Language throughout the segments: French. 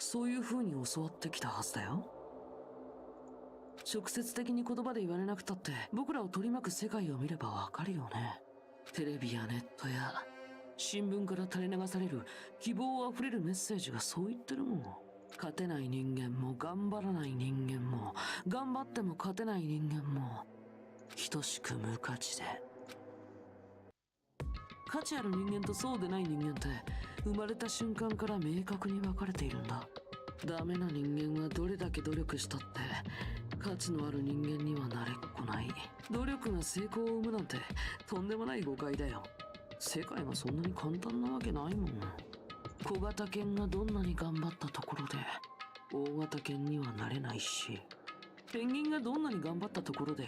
そういう風に教わってきたはずだよ。直接的に言葉で言われなくたって僕らを取り巻く世界を見ればわかるよね。テレビやネットや新聞から垂れ流される希望あふれるメッセージがそう言ってるもん。勝てない人間も頑張らない人間も頑張っても勝てない人間も等しく無価値で、価値ある人間とそうでない人間って生まれた瞬間から明確に分かれているんだ。ダメな人間はどれだけ努力したって価値のある人間にはなれっこない。努力が成功を生むなんてとんでもない誤解だよ。世界はそんなに簡単なわけないもん。小型犬がどんなに頑張ったところで大型犬にはなれないし、ペンギンがどんなに頑張ったところで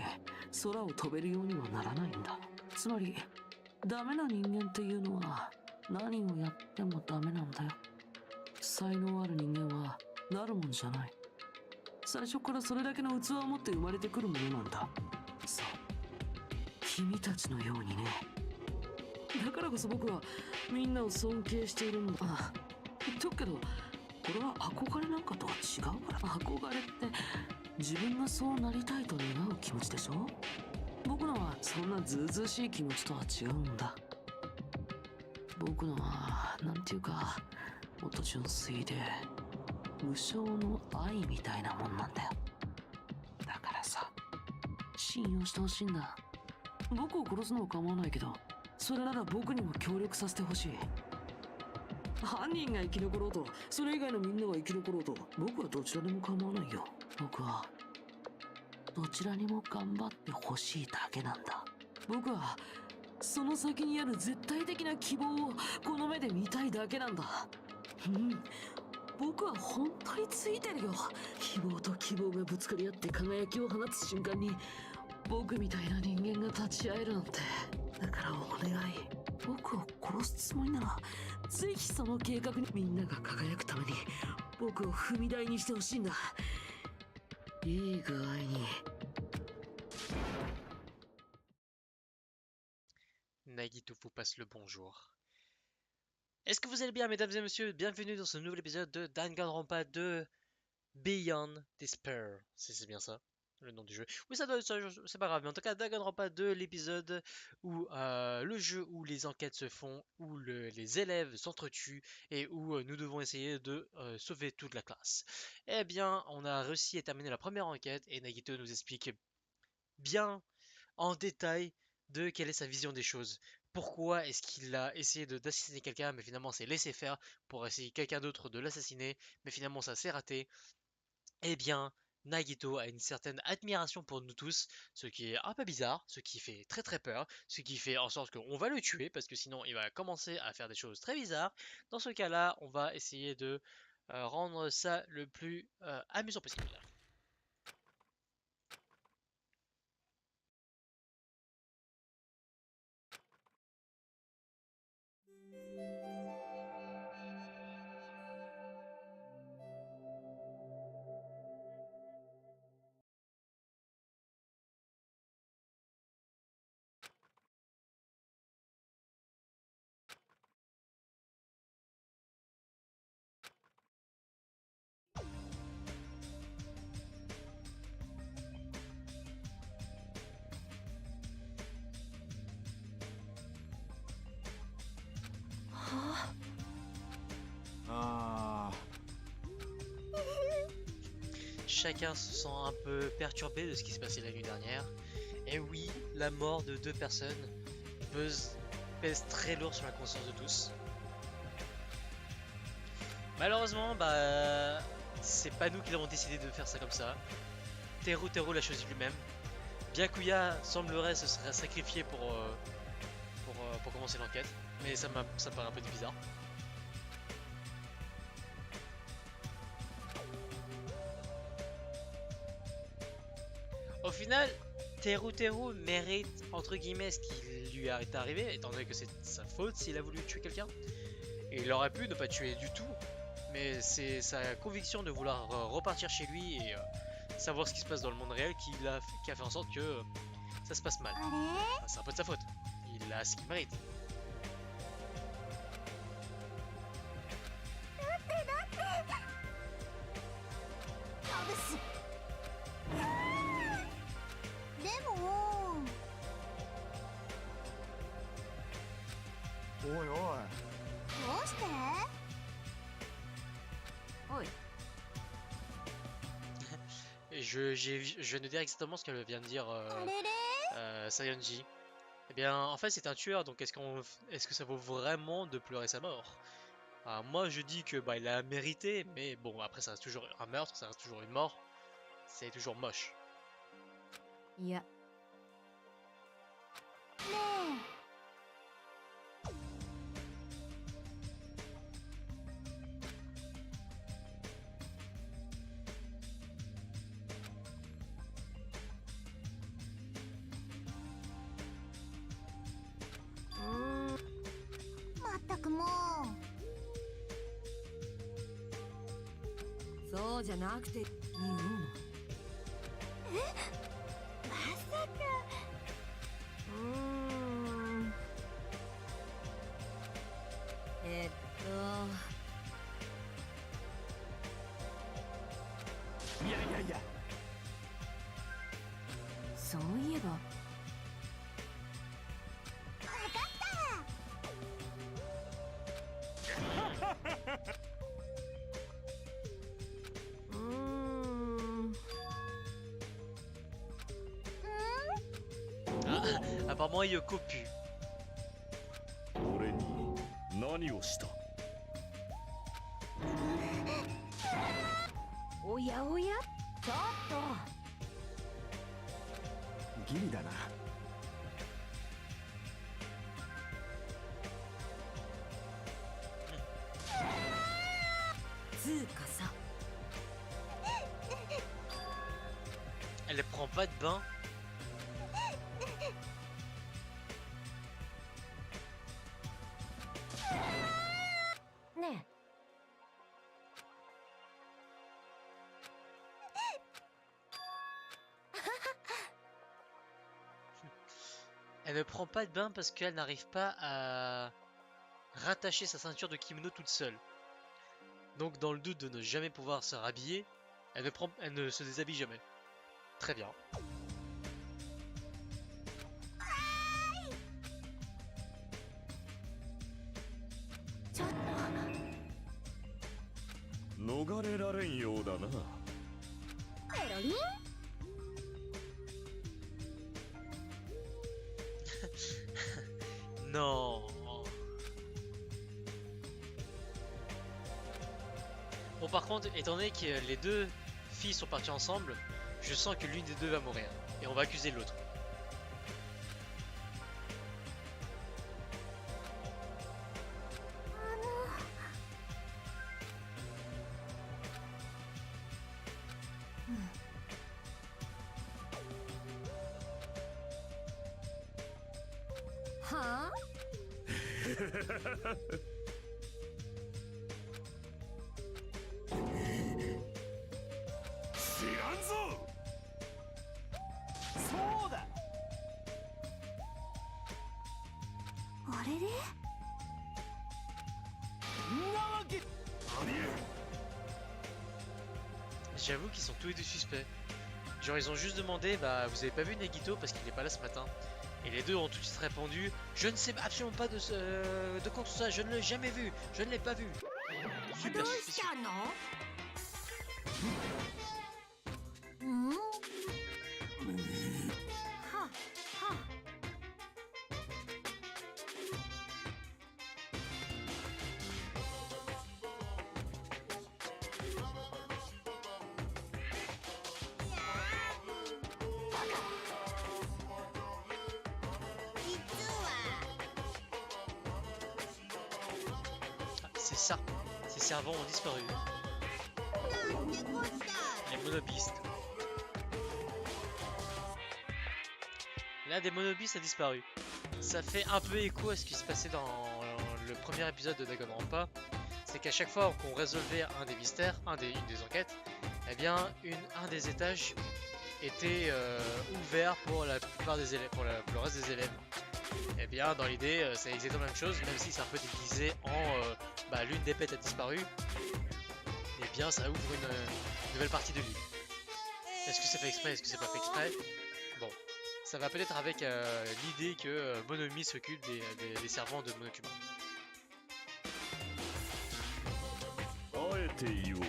空を飛べるようにはならないんだ。つまりダメな人間っていうのは何をやってもダメなんだよ。才能ある人間はなるもんじゃない。最初からそれだけの器を持って生まれてくるものなんだ。そう、君たちのようにね。だからこそ僕はみんなを尊敬しているんだ。言っとくけどこれは憧れなんかとは違うから。憧れって自分がそうなりたいと願う気持ちでしょ。僕のはそんなずうずうしい気持ちとは違うんだ。僕のはなんていうかもっと純粋で無償の愛みたいなもんなんだよ。だからさ、信用してほしいんだ。僕を殺すのは構わないけどそれなら僕にも協力させてほしい。犯人が生き残ろうとそれ以外のみんなが生き残ろうと僕はどちらでも構わないよ。僕はどちらにも頑張ってほしいだけなんだ。僕はその先にある絶対的な希望をこの目で見たいだけなんだ。僕は本当についてるよ。希望と希望がぶつかり合って輝きを放つ瞬間に僕みたいな人間が立ち会えるなんて。だからお願い、僕を殺すつもりならぜひその計画にみんなが輝くために僕を踏み台にしてほしいんだ。いい具合に。Nagito vous passe le bonjour. Est-ce que vous allez bien, mesdames et messieurs? Bienvenue dans ce nouvel épisode de Danganronpa 2 Beyond Despair. C'est bien ça, le nom du jeu. Oui, ça doit être ça, c'est pas grave. Mais en tout cas, Danganronpa 2, l'épisode où le jeu où les enquêtes se font, où les élèves s'entretuent et où nous devons essayer de sauver toute la classe. Eh bien, on a réussi à terminer la première enquête et Nagito nous explique bien en détail de quelle est sa vision des choses. Pourquoi est-ce qu'il a essayé d'assassiner quelqu'un, mais finalement s'est laissé faire pour essayer quelqu'un d'autre de l'assassiner, mais finalement ça s'est raté. Eh bien, Nagito a une certaine admiration pour nous tous, ce qui est un peu bizarre, ce qui fait très très peur, ce qui fait en sorte qu'on va le tuer, parce que sinon il va commencer à faire des choses très bizarres. Dans ce cas-là, on va essayer de rendre ça le plus amusant possible. Chacun se sent un peu perturbé de ce qui s'est passé la nuit dernière. Et oui, la mort de deux personnes pèse très lourd sur la conscience de tous. Malheureusement, c'est pas nous qui l'avons décidé de faire ça comme ça. Teru l'a choisi lui-même. Byakuya semblerait se serait sacrifié pour commencer l'enquête, mais ça me paraît un peu bizarre. Au final, Teru mérite entre guillemets ce qui lui est arrivé, étant donné que c'est sa faute s'il a voulu tuer quelqu'un. Et il aurait pu ne pas tuer du tout, mais c'est sa conviction de vouloir repartir chez lui et savoir ce qui se passe dans le monde réel qui a fait en sorte que ça se passe mal. Enfin, c'est un peu de sa faute. Il a ce qu'il mérite. おい。 Et je viens de dire exactement ce qu'elle vient de dire あれれ Sayanji. Eh bien, en fait, c'est un tueur, donc est-ce que ça vaut vraiment de pleurer sa mort? Ah, moi, je dis que bah il a mérité, mais bon, après, ça reste toujours un meurtre, ça reste toujours une mort, c'est toujours moche. いや。ねまったくもう。そうじゃなくて。まさか。えっいやいやいや、そういえば。Ah, apparemment, Yoko pue. 俺に何をした？おやおや、ちょっギリだな。とつうかさ。 Elle ne prend pas de bain. ね Elle ne prend pas de bain parce qu'elle n'arrive pas à rattacher sa ceinture de kimono toute seule. Donc, dans le doute de ne jamais pouvoir se rhabiller, elle ne se déshabille jamais. Très bien. ちょっ逃れられんようだな。と。ペロリン。 Non. Bon, par contre, étant donné que les deux filles sont parties ensemble, je sens que l'une des deux va mourir. Et on va accuser l'autre.はあ。知らんぞ。そうだ。あれれ。んなわけ。ありえ J'avoue qu'ils sont tous les deux suspects. Genre, ils ont juste demandé, bah, vous avez pas vu Negito parce qu'il est pas là ce matin. Et les deux ont tout de suite répondu, je ne sais absolument pas de quoi que ce soit, je ne l'ai jamais vu, je ne l'ai pas vu. ど Super うし suspicieux. たの？うん。はは。 実は。 Ah, c'est ça, ces servants ont disparu. なんてこった。 Les monobistes. L'un des monobistes a disparu. Ça fait un peu écho à ce qui se passait dans le premier épisode de Danganronpa. C'est qu'à chaque fois qu'on résolvait un des mystères, une des enquêtes, eh bien, un des étages était ouvert pour la plupart des élèves, pour le reste des élèves. Eh bien, dans l'idée, c'est exactement la même chose, même si c'est un peu déguisé en l'une des bêtes a disparu. Eh bien, ça ouvre une nouvelle partie de l'île. Est-ce que c'est fait exprès? Est-ce que c'est pas fait exprès? Bon, ça va peut-être avec l'idée que Monomi s'occupe des servants de Monokuma. あえて言おう。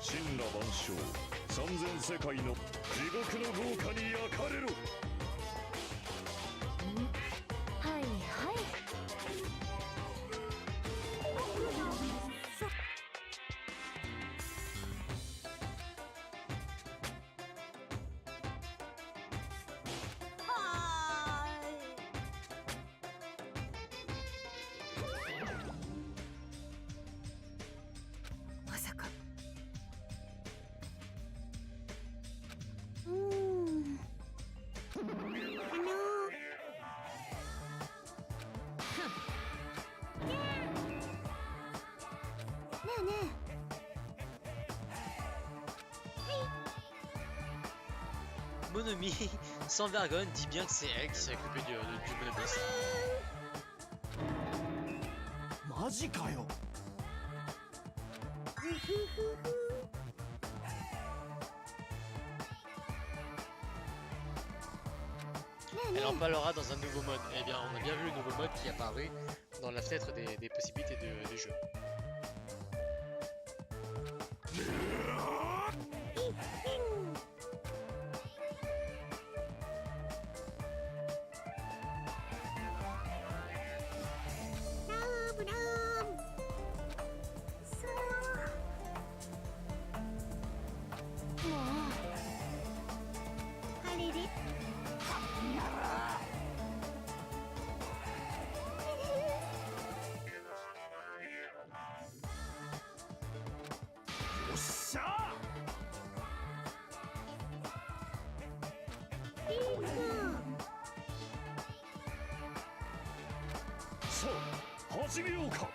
神羅万象、三千世界の地獄の豪華に焼かれろ。はいはい。はまさか。ーい。ねえね Monomi, sans vergogne, dit bien que c'est elle qui s'est occupée du monoboss. マジかよ。Elle en parlera dans un nouveau mode. Eh bien, on a bien vu le nouveau mode qui apparaît dans la fenêtre des possibilités du jeu.さあ始めようか。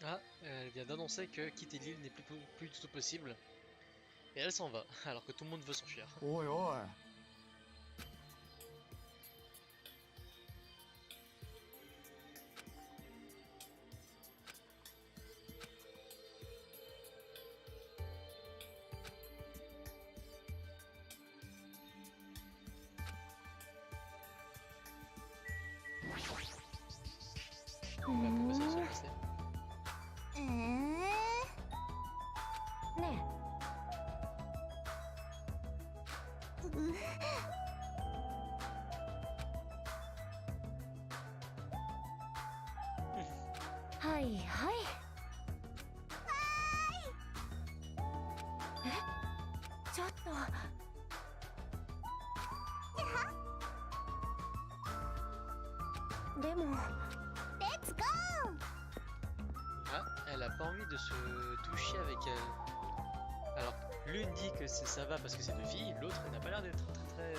Ah, elle vient d'annoncer que quitter l'île n'est plus du tout possible. Et elle s'en va, alors que tout le monde veut s'enfuir. おいおい。On va proposer de se lancer. ねえ。はいはい。え、ちょっと。でも。Ah, elle a pas envie de se toucher avec elle. Alors, l'une dit que ça va parce que c'est deux filles, l'autre elle n'a pas l'air d'être très...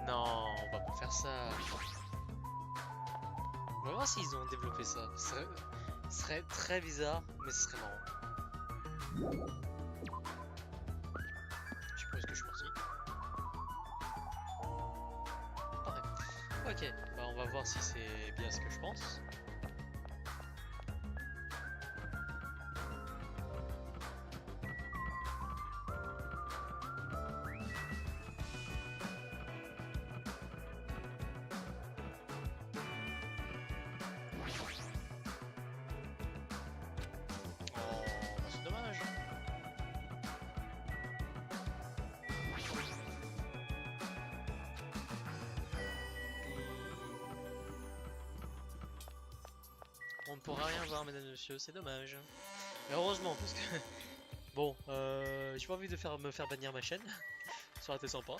Non, on va pas faire ça. On va voir s'ils ont développé ça. Ce serait très bizarre, mais ce serait marrant. Je sais pas ce que je suis parti. Pareil. Ok, bah on va voir si c'est bien ce que je pense. Oh, bah c'est dommage. On ne pourra rien voir, mesdames et messieurs, c'est dommage. Mais heureusement, parce que... Bon, j'ai pas envie de me faire bannir ma chaîne. Ça aurait été sympa.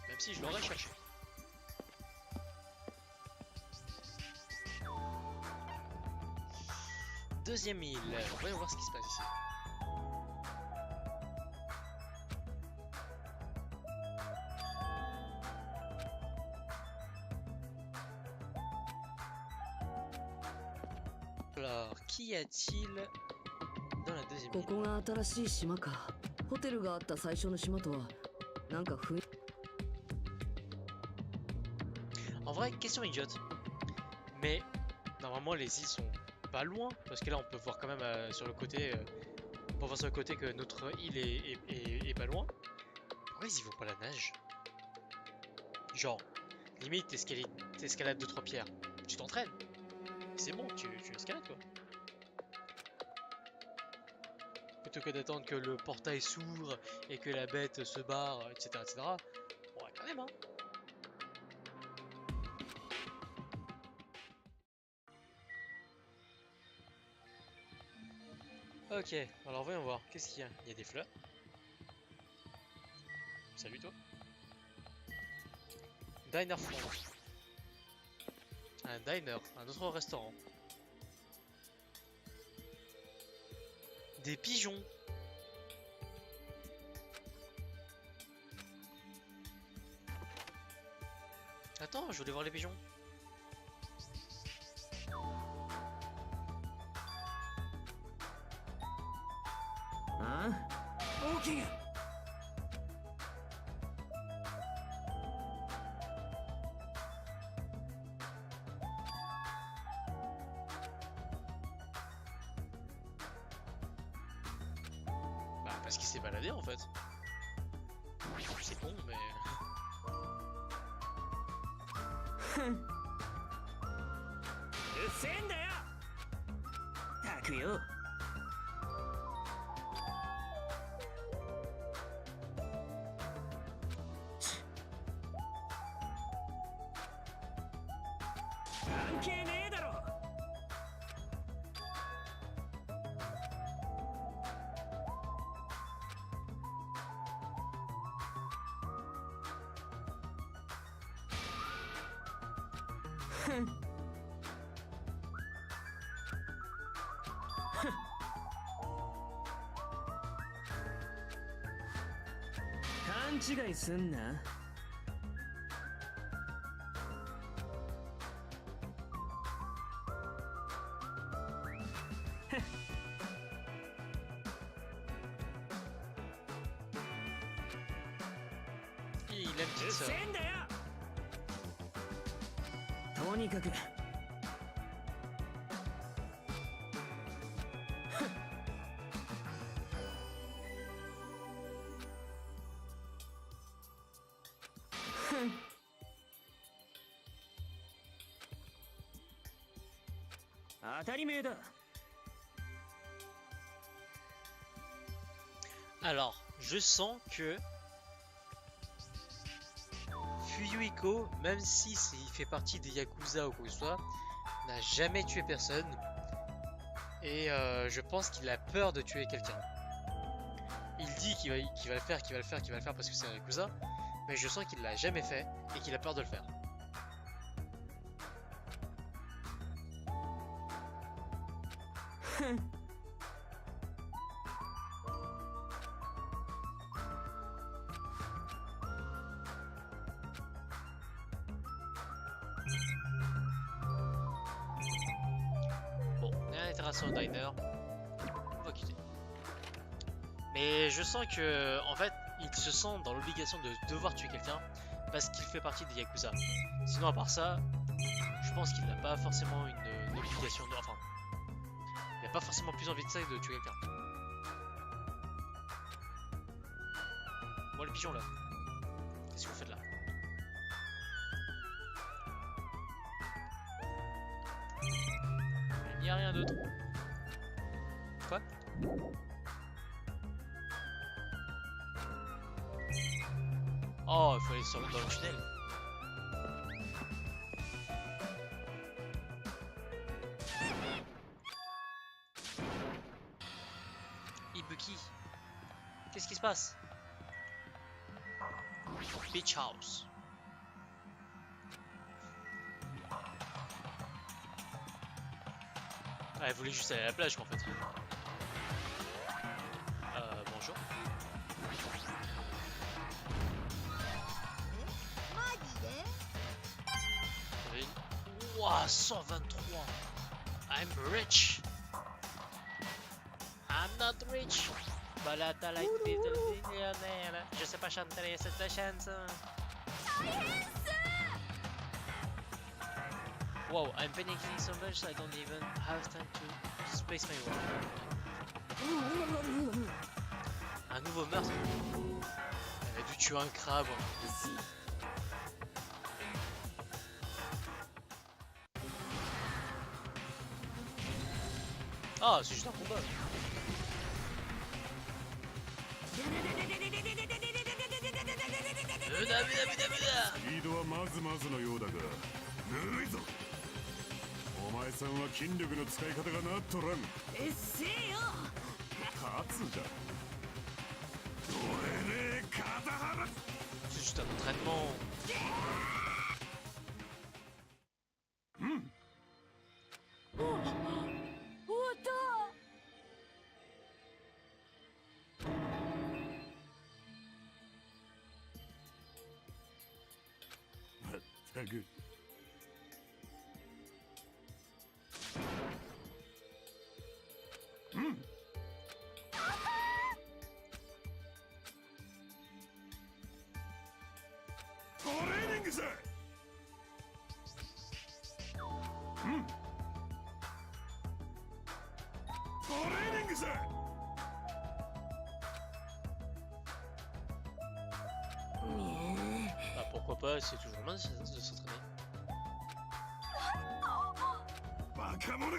Même si je l'aurais cherché. Deuxième île. Voyons voir ce qui se passe ici. Alors, qu'y a-t-il dans la deuxième こ île. こが新しい島か。ホテルがあった最初の島とはなんか雰囲 En vrai, question idiote. Mais normalement les îles sont pas loin. Parce que là on peut voir quand même sur le côté. On peut voir sur le côté que notre île est pas loin. Pourquoi ils y vont pas la nage? Genre, limite t'escalades 2-3 pierres. Tu t'entraînes. C'est bon, tu escalades quoi. Plutôt que d'attendre que le portail s'ouvre et que la bête se barre, etc. etc. Ouais, quand même, hein. Ok, alors voyons voir. Qu'est-ce qu'il y a? Il y a des fleurs. Salut toi. Diner front. Un diner, un autre restaurant. Des pigeons. Attends, je voulais voir les pigeons. Hein? Ok. Bah parce qu'il s'est baladé en fait. C'est con mais... うっせえんだよ。たくよ。関係ねえだろ。ふん。勘違いすんな。Il aime うっ petite せ sœur. えんだよ。とにかく。当たり前だ。 Alors, je sens que Fuyuhiko, même si il fait partie des Yakuza ou quoi que ce soit, n'a jamais tué personne. Et je pense qu'il a peur de tuer quelqu'un. Il dit qu'il va le faire, qu'il va le faire parce que c'est un Yakuza. Mais je sens qu'il l'a jamais fait et qu'il a peur de le faire. Bon, rien d'intéressant au diner. On va quitter. Mais je sens que, en fait, il se sent dans l'obligation de devoir tuer quelqu'un parce qu'il fait partie des Yakuza. Sinon, à part ça, je pense qu'il n'a pas forcément une obligation de... Enfin, il n'a pas forcément plus envie de ça que de tuer quelqu'un. Bon, les pigeons là. Qu'est-ce que vous faites là? Il n'y a rien d'autre. Quoi? Oh, il faut aller dans le tunnel. Ibuki. Qu'est-ce qui se passe? Beach House. Ah, elle voulait juste aller à la plage en fait. Bonjour. Ouah, 123. I'm rich. I'm not rich, but I like little millionaire. Je sais pas chanter cette chanson. Wow, I'm panicking so much I don't even have time to space my word. Un nouveau meurtre. Elle a dû tuer un crabe. Ah, c'est juste un combat. スピードはまずまずのようだがぬるいぞ。お前さんは筋力の使い方がなっとらん。うっせえよ。勝つじゃ。どれね肩腹。 C'est juste un entraînement. Good. トレーニングさ。トレーニングさ。 Bah pourquoi pas, c'est toujours bien de s'entraîner. バカ者が。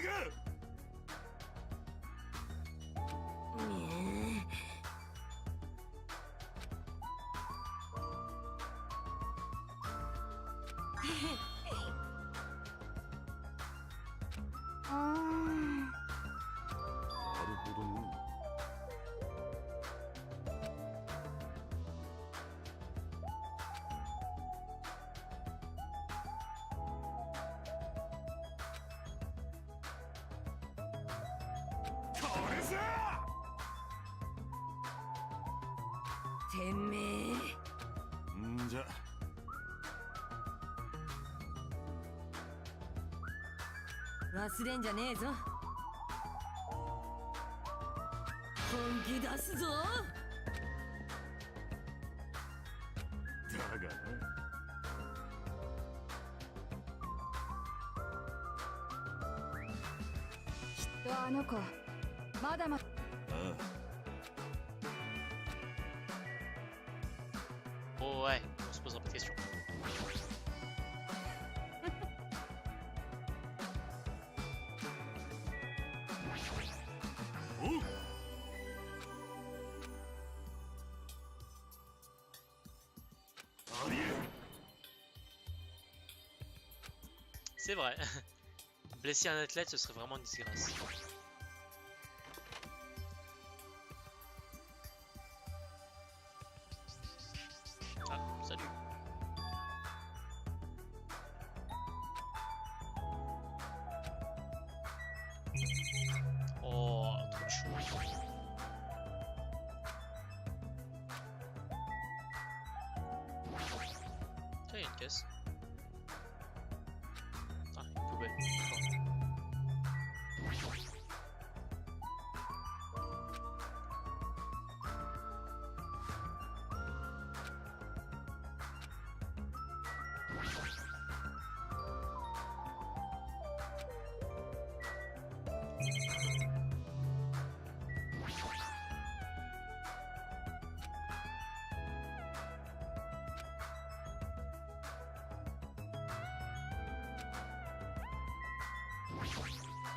なるほどね。これさ。てめえ。んじゃ。 忘れんじゃねえぞ。本気出すぞ。だがな。きっとあの子まだまだ。ああ。 Oh ouais, on se posera pas de questions. C'est vrai. Blesser un athlète, ce serait vraiment une disgrâce. Ah, salut. Oh, trop chaud. Tiens, il y a une caisse. Ah, une poubelle.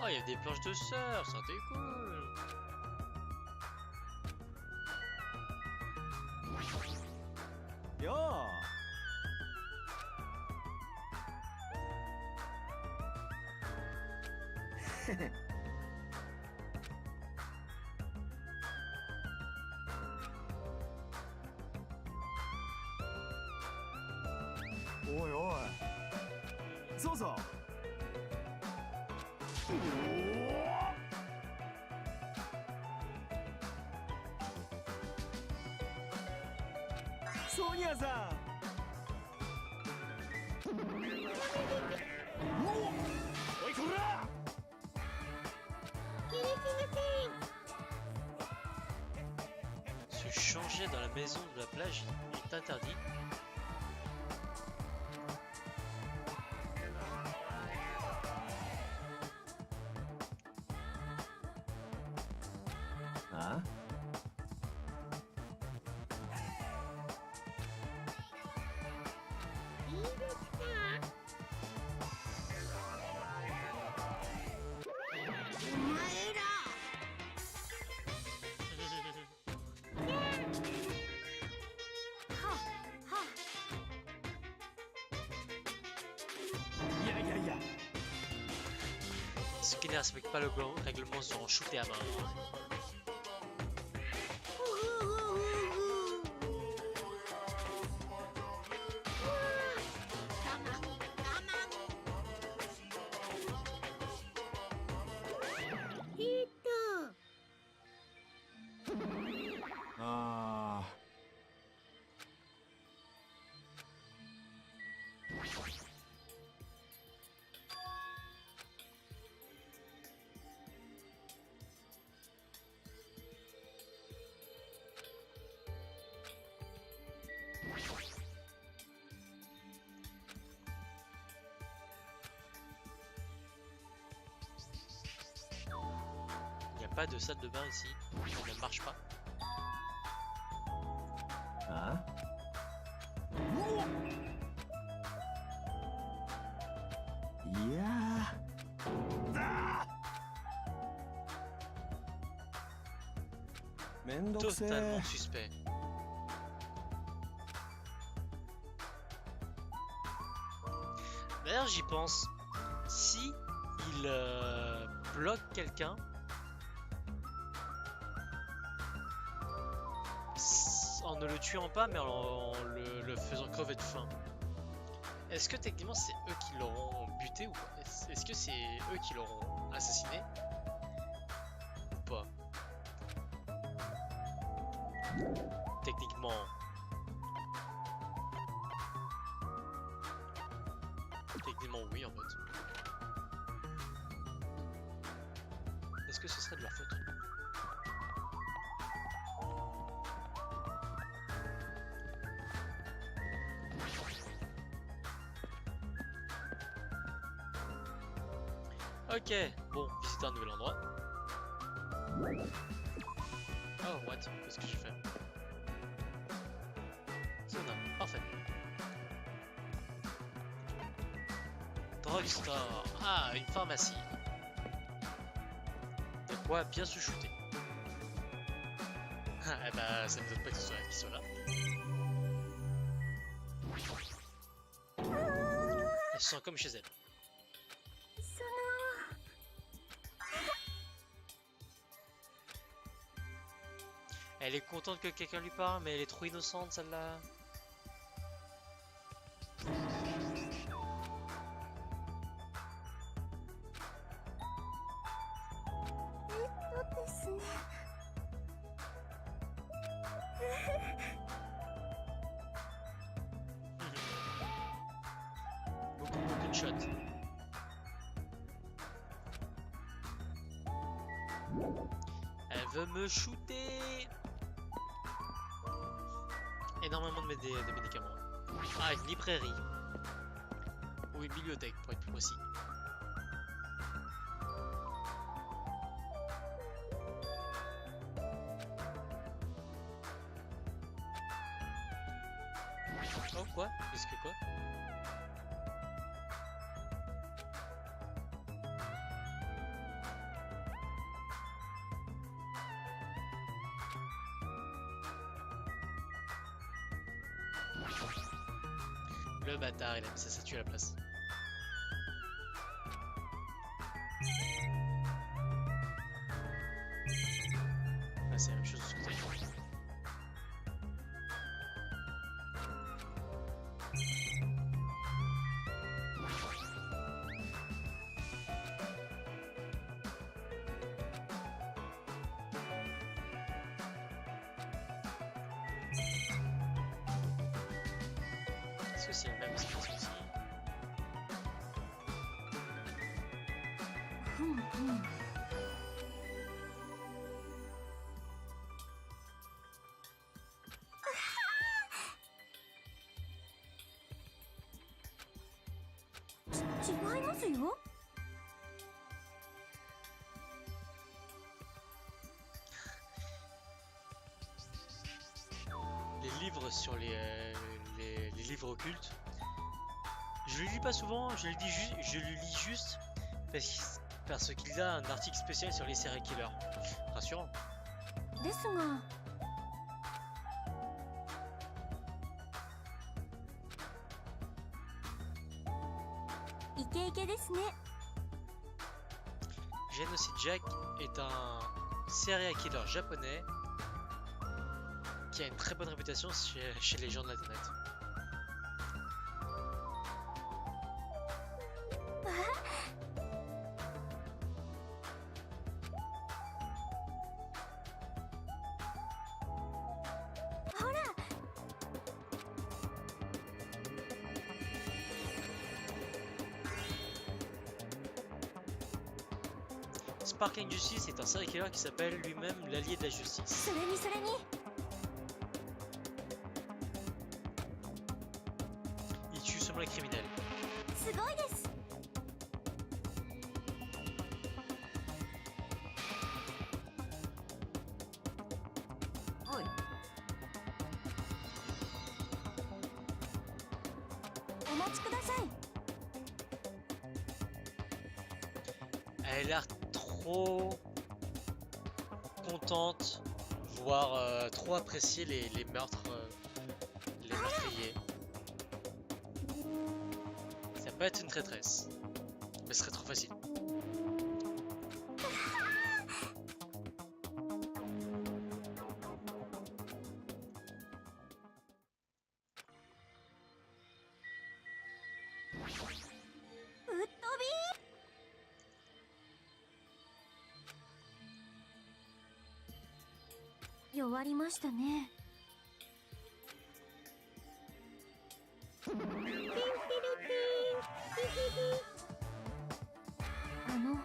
Oh, il y a des planches de surf, ça c'était cool. Yo. おいおい。そうそう。ソニアさん。おいこら。changer dans la maison de la plage est interdit. Ah. Ceux qui ne respectent pas le règlement seront shootés à mort. Ah. Il n'y a pas de salle de bain ici. Elle ne marche pas. Ah. Yeah. Totalement suspect. D'ailleurs, j'y pense. Si il bloque quelqu'un, en ne le tuant pas, mais en le faisant crever de faim, est-ce que techniquement c'est eux qui l'auront buté ou pas? Est-ce que c'est eux qui l'auront assassiné ou pas? Techniquement. Techniquement oui en fait. Est-ce que ce serait de leur faute? Ok, bon, visiter un nouvel endroit. Oh, what? Qu'est-ce que j'ai fait? Sauna, parfait. Drugstore. Ah, une pharmacie. De quoi bien se shooter. Ah, eh bah, ça me donne pas que ce soit elle qui soit là. Elle se sent comme chez elle. Elle est contente que quelqu'un lui parle, mais elle est trop innocente celle-là. Beaucoup de shots. Elle veut me shooter. Énormément de médicaments. Ah, une librairie. Ou une bibliothèque pour être plus précis. Oh quoi? Qu'est-ce que quoi? Le bâtard, il a mis sa statue à la place. Ah, c'est la même chose de ce côté. Est-ce que c'est le même espace aussi? ますよ。 Les livres sur les livres occultes. Je le lis pas souvent, je le lis juste parce qu'il a un article spécial sur les serial killers. Rassurant. ですが、 イケイケですね。 Genocide Jack est un serial killer japonais qui a une très bonne réputation chez les gens de l'internet. ほら、 Sparking Justice est un serial killer qui s'appelle lui-même l'allié de la justice. それにそれに。 Il tue seulement les criminels. すごいです。 おい、 お待ちください。 Elle a l'air trop contente, voire trop apprécier les meurtres, les meurtriers. Ça peut être une traîtresse, mais ce serait trop facile. ぶっ飛び。弱りましたね。 あの、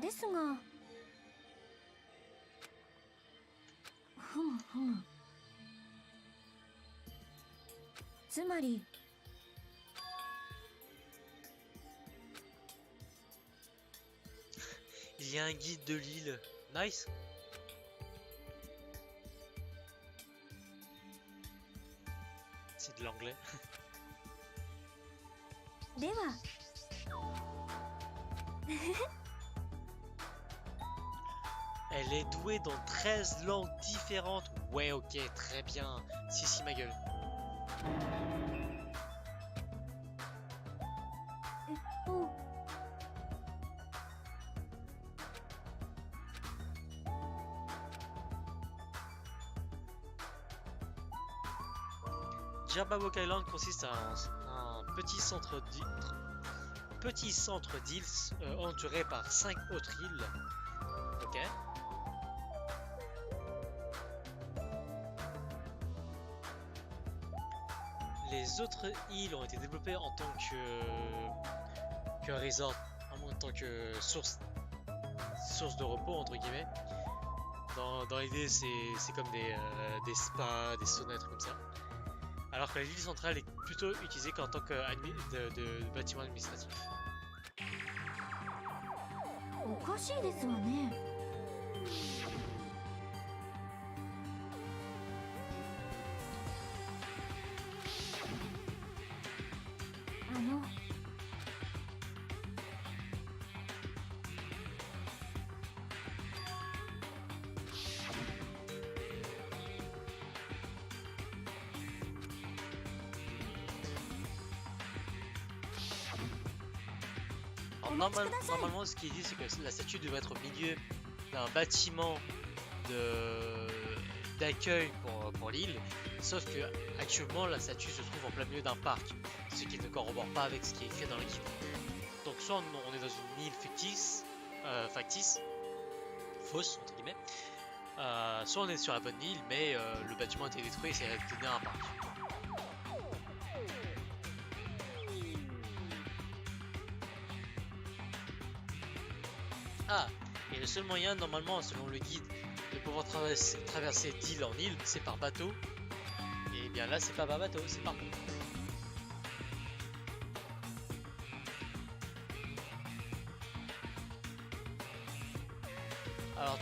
ですが、ふむふむ。つまり、 Il y a un guide de l'île. Nice. C'est de l'anglais. では、 Elle est douée dans 13 langues différentes. Ouais, ok, très bien. Si, ma gueule. と、 Jabberwock Island consiste à un petit centre d'îles entouré par 5 autres îles. Ok. Les autres îles ont été développées en tant que resort, en tant que source de repos entre guillemets. Dans l'idée, c'est comme des spas, des saunas, des trucs comme ça. Alors que l'île centrale est plutôt utilisée qu'en tant que de bâtiment administratif. おかしいですわね。あの、 Alors, normalement, ce qui est dit, c'est que la statue devrait être au milieu d'un bâtiment d'accueil pour l'île. Sauf que actuellement, la statue se trouve en plein milieu d'un parc, ce qui ne corrobore pas avec ce qui est écrit dans le guide. Donc, soit on est dans une île fictive, factice, fausse entre guillemets. Soit on est sur la bonne île, mais le bâtiment a été détruit et c'est devenu un parc. Ah, et le seul moyen normalement, selon le guide, de pouvoir traverser d'île en île, c'est par bateau. Et bien là, c'est pas par bateau, c'est par pont. Alors,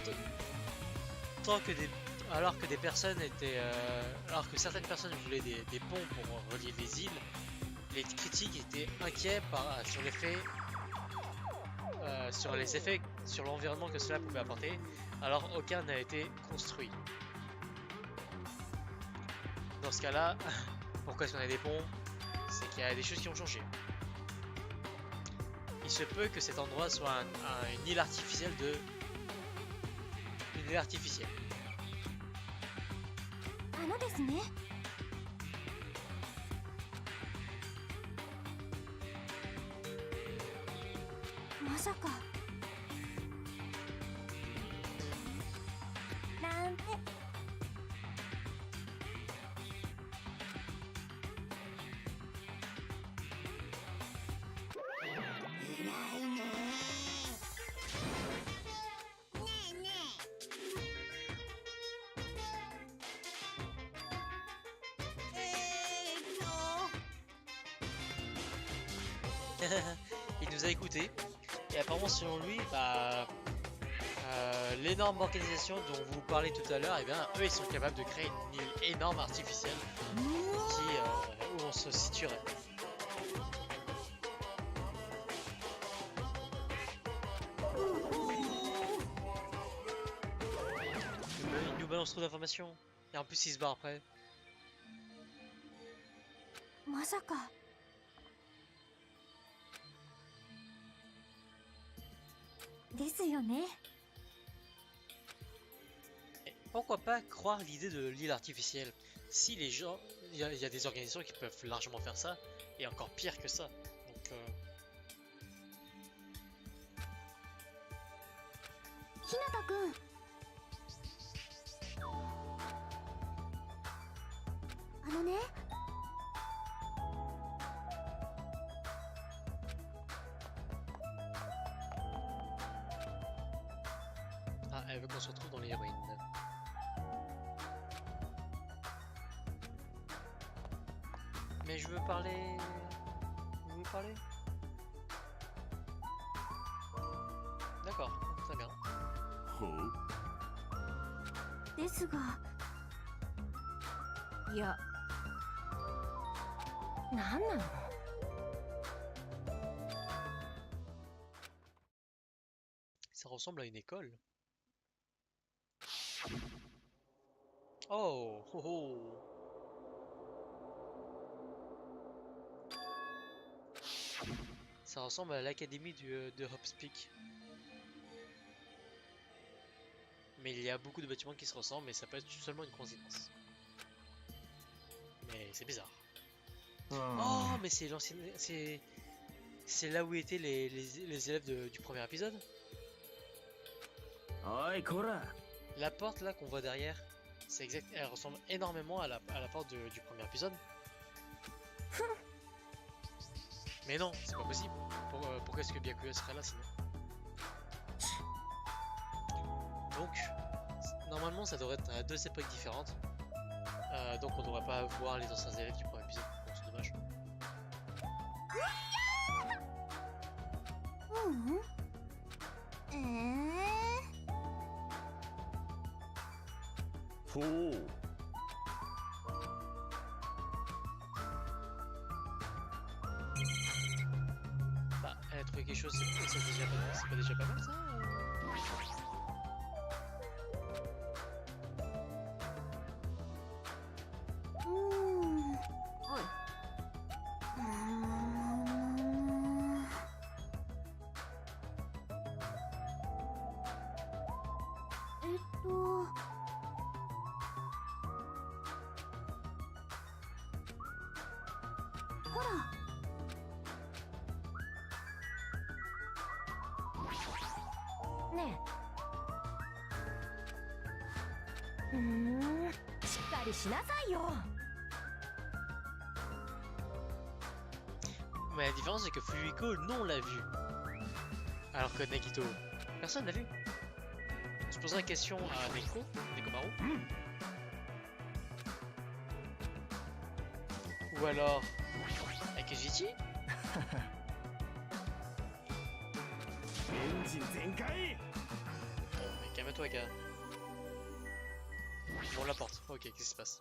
alors que des personnes étaient, alors que certaines personnes voulaient des ponts pour relier les îles, les critiques étaient inquiets sur les effets sur l'environnement que cela pouvait apporter. Alors aucun n'a été construit. Dans ce cas-là, pourquoi est-ce qu'on a des ponts? C'est qu'il y a des choses qui ont changé. Il se peut que cet endroit soit une île artificielle Une île artificielle. ですね。まさか。なんて。Il nous a écoutés et apparemment selon lui, l'énorme organisation dont vous parlez tout à l'heure, et bien eux ils sont capables de créer une île énorme artificielle où on se situerait. Il nous balance trop d'informations et en plus il se barre après. まさか。ですよね。 Pourquoi pas croire l'idée de l'île artificielle? Si les gens, il y a des organisations qui peuvent largement faire ça, et encore pire que ça. Donc, ひなたくん。あのね。 ah, elle veut qu'on se retrouve dans les ruines. Mais je veux parler. Vous voulez parler? D'accord, très bien. ほう。ですが。いや。なんなの？ Ça ressemble à une école. Oh, oh, oh. Ça ressemble à l'académie de Hopspeak. Mais il y a beaucoup de bâtiments qui se ressemblent, mais ça peut être seulement une coïncidence. Mais c'est bizarre. Oh, mais c'est l'ancienne, c'est là où étaient les élèves du premier épisode. おいこら La porte là qu'on voit derrière, c'est exact, elle ressemble énormément à la porte du premier épisode. Mais non, c'est pas possible. Pourquoi est-ce que Byakuya serait là sinon? Donc, normalement ça devrait être à deux époques différentes. Donc on devrait pas voir les anciens élèves du premier épisode. Bon, c'est dommage. ううん。ほう Bah, elle a trouvé quelque chose, c'est pas déjà pas mal çaほら。 Ah, ねえ。しっかりしなさいよ。 Mais la différence c'est que Fuyuhiko, nous on l'a vu. Alors que Nagito, personne l'a vu. Je poserai la question à Nekomaru. Ou alors à Kejichi. エンジン全開。 Mais calme-toi, gars. Bon, la porte. Ok, qu'est-ce qui se passe?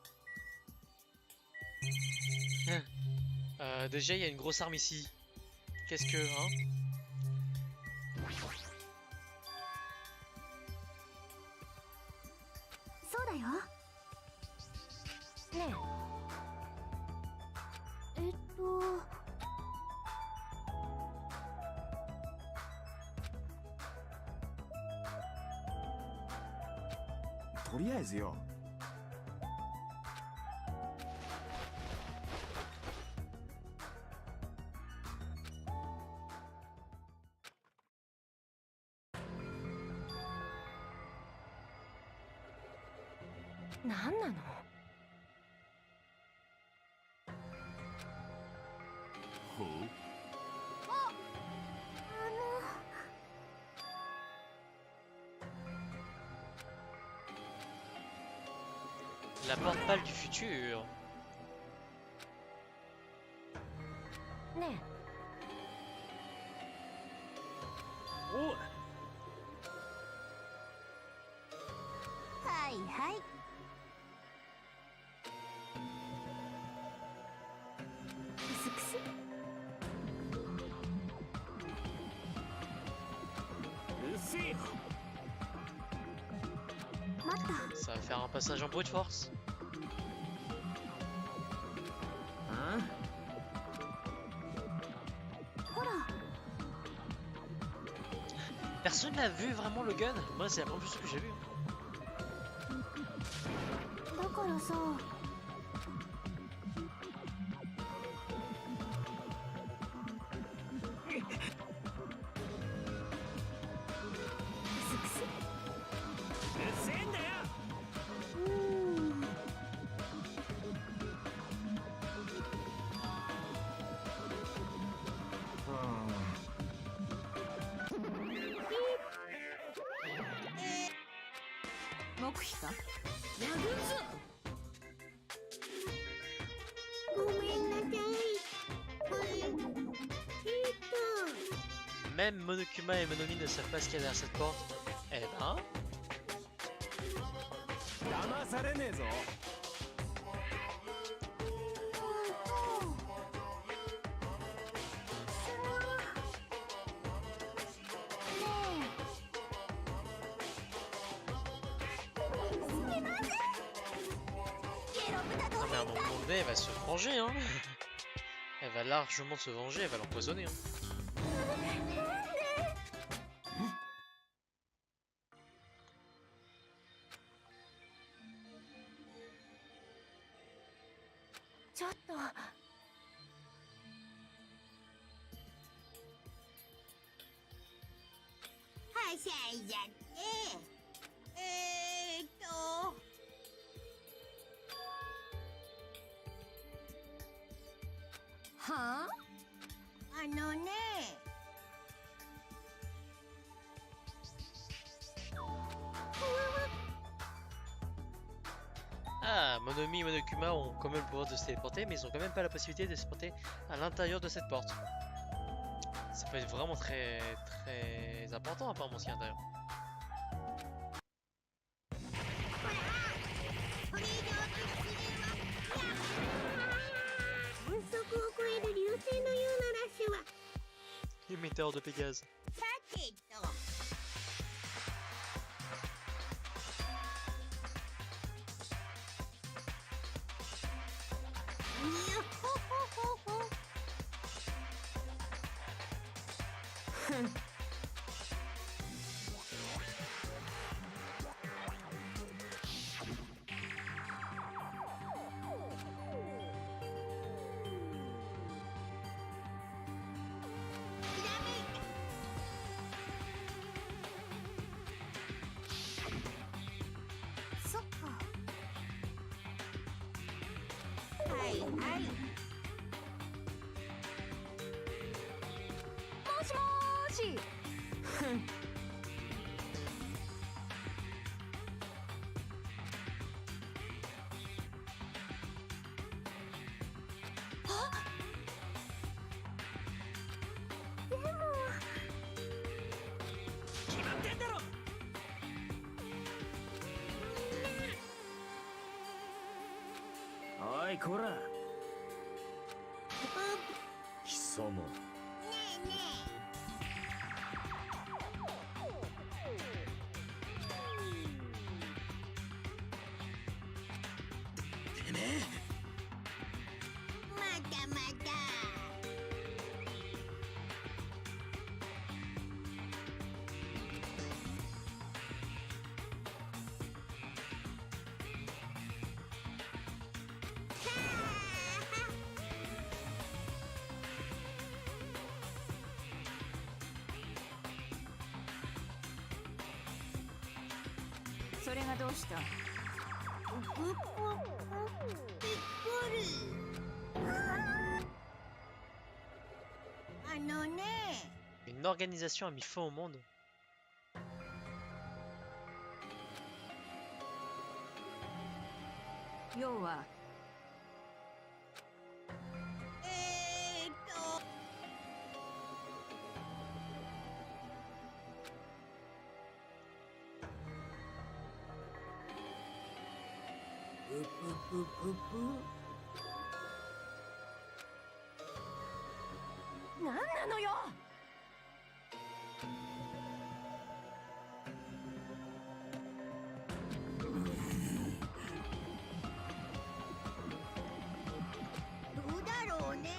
Déjà, il y a une grosse arme ici. Qu'est-ce que, hein? そうだよ。ねとりあえずよ。え、なんなの？ほう。 La porte pâle du futur. ねおう。はいはい。クスクス。うっせえよ。待った。 Ça va faire un passage en brute force. あ ほら。 Personne n'a vu vraiment le gun. Moi, c'est la première chose que j'ai vu. だからさ。クスクス。うっせえんだよ。黙秘か？ごめんなさい。Même Monokuma et Monomi ne savent pas ce qu'il y a derrière cette porte. Eh ben, 騙されねえぞ。non, mais à un moment donné, elle va se venger, hein. Elle va largement se venger, elle va l'empoisonner, hein.ちょっと。はしゃいじゃって。はあ？あのね。 Ah, Monomi et Monokuma ont quand même le pouvoir de se téléporter, mais ils ont quand même pas la possibilité de se porter à l'intérieur de cette porte. Ça peut être vraiment très important apparemment ce qu'il y a à l'intérieur. これ以上突進は音速を超える流星のようなラッシュは Les météores de Pégase. さてと。にゃほほほほ。ひらめいた。はい。もしもーし。決まってんだろ。おいこらう貴様ねえねえ。まだまだ。それがどうした？びっくり。あのね。Une organisation a mis fin au monde. 要はえーっと。なんなのよ。どうだろうね。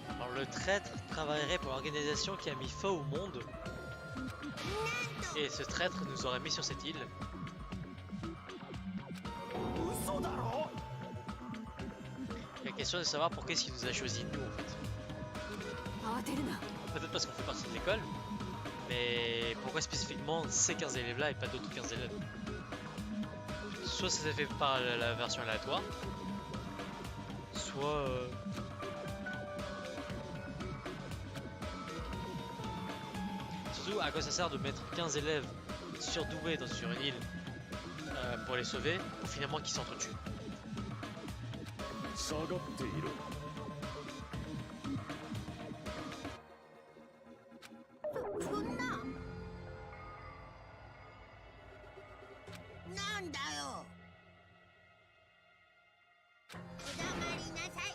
Alors le traître travaillerait pour l'organisation qui a mis fin au monde. Et ce traître nous aurait mis sur cette île. 嘘だろ。 La question est de savoir pourquoi est-ce qu'il nous a choisi nous en fait. 慌てるな。 Peut-être parce qu'on fait partie de l'école. Mais pourquoi spécifiquement ces 15 élèves là et pas d'autres 15 élèves? Soit ça s'est fait par la version aléatoire. Soit... Surtout à quoi ça sert de mettre 15 élèves surdoués sur une île pour les sauver pour finalement qu'ils s'entretuent. 下がっていろ。そんな。なんだよ。おだまりなさい。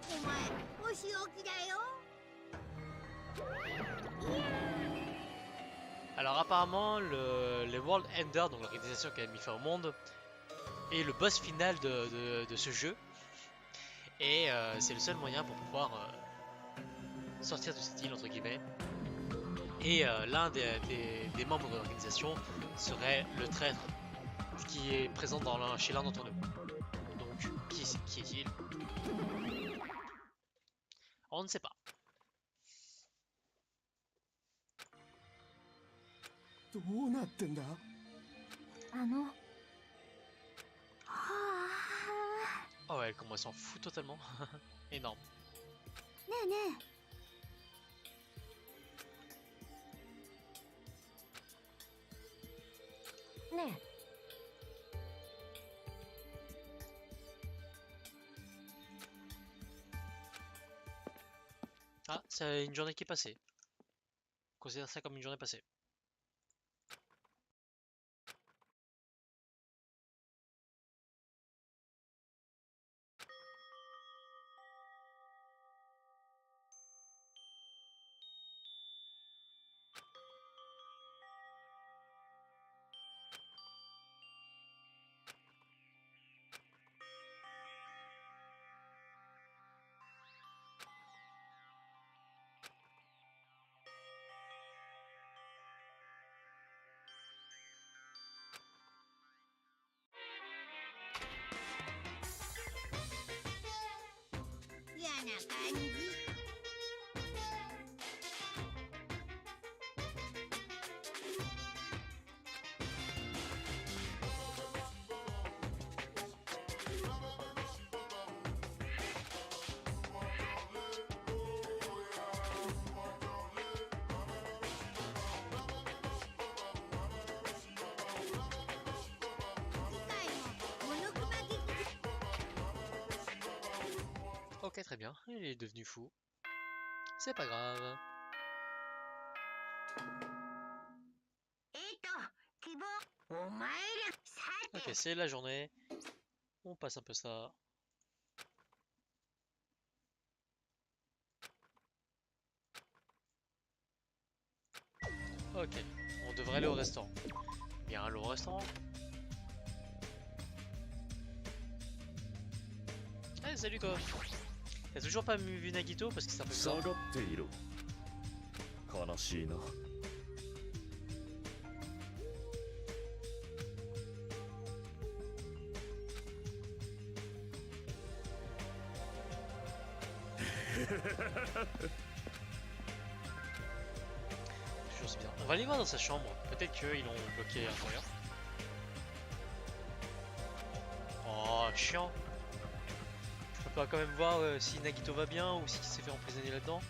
お前、お仕置きだよ。 Alors apparemment les World Ender, donc l'organisation qui a mis fin au monde, est le boss final de ce jeu. Et c'est le seul moyen pour pouvoir sortir de cette île entre guillemets. Et l'un des membres de l'organisation serait le traître qui est présent chez l'un d'entre nous. Donc qui est-il? On ne sait pas. どうなってんだ。はあ。 Oh ouais, comment elle s'en fout totalement. Énorme. ねえねえ。ねえ。 Ah, c'est une journée qui est passée. Considère ça comme une journée passée. 感じ。次回もモノクマ劇場 Ok, très bien. Il est devenu fou. C'est pas grave. 希望お前らさて Ok, c'est la journée. On passe un peu ça. Ok, on devrait aller au restaurant. Bien, aller au restaurant. Eh, salut toi. T'as toujours pas vu Nagito parce que c'est un peu 下 bizarre. がっていろ。悲しいな。Toujours c'est bizarre. On va aller voir dans sa chambre. Peut-être qu'ils l'ont bloqué à l'intérieur. Oh, chiant. Je peux pas quand même voir si Nagito va bien ou s'il s'est fait emprisonner là-dedans.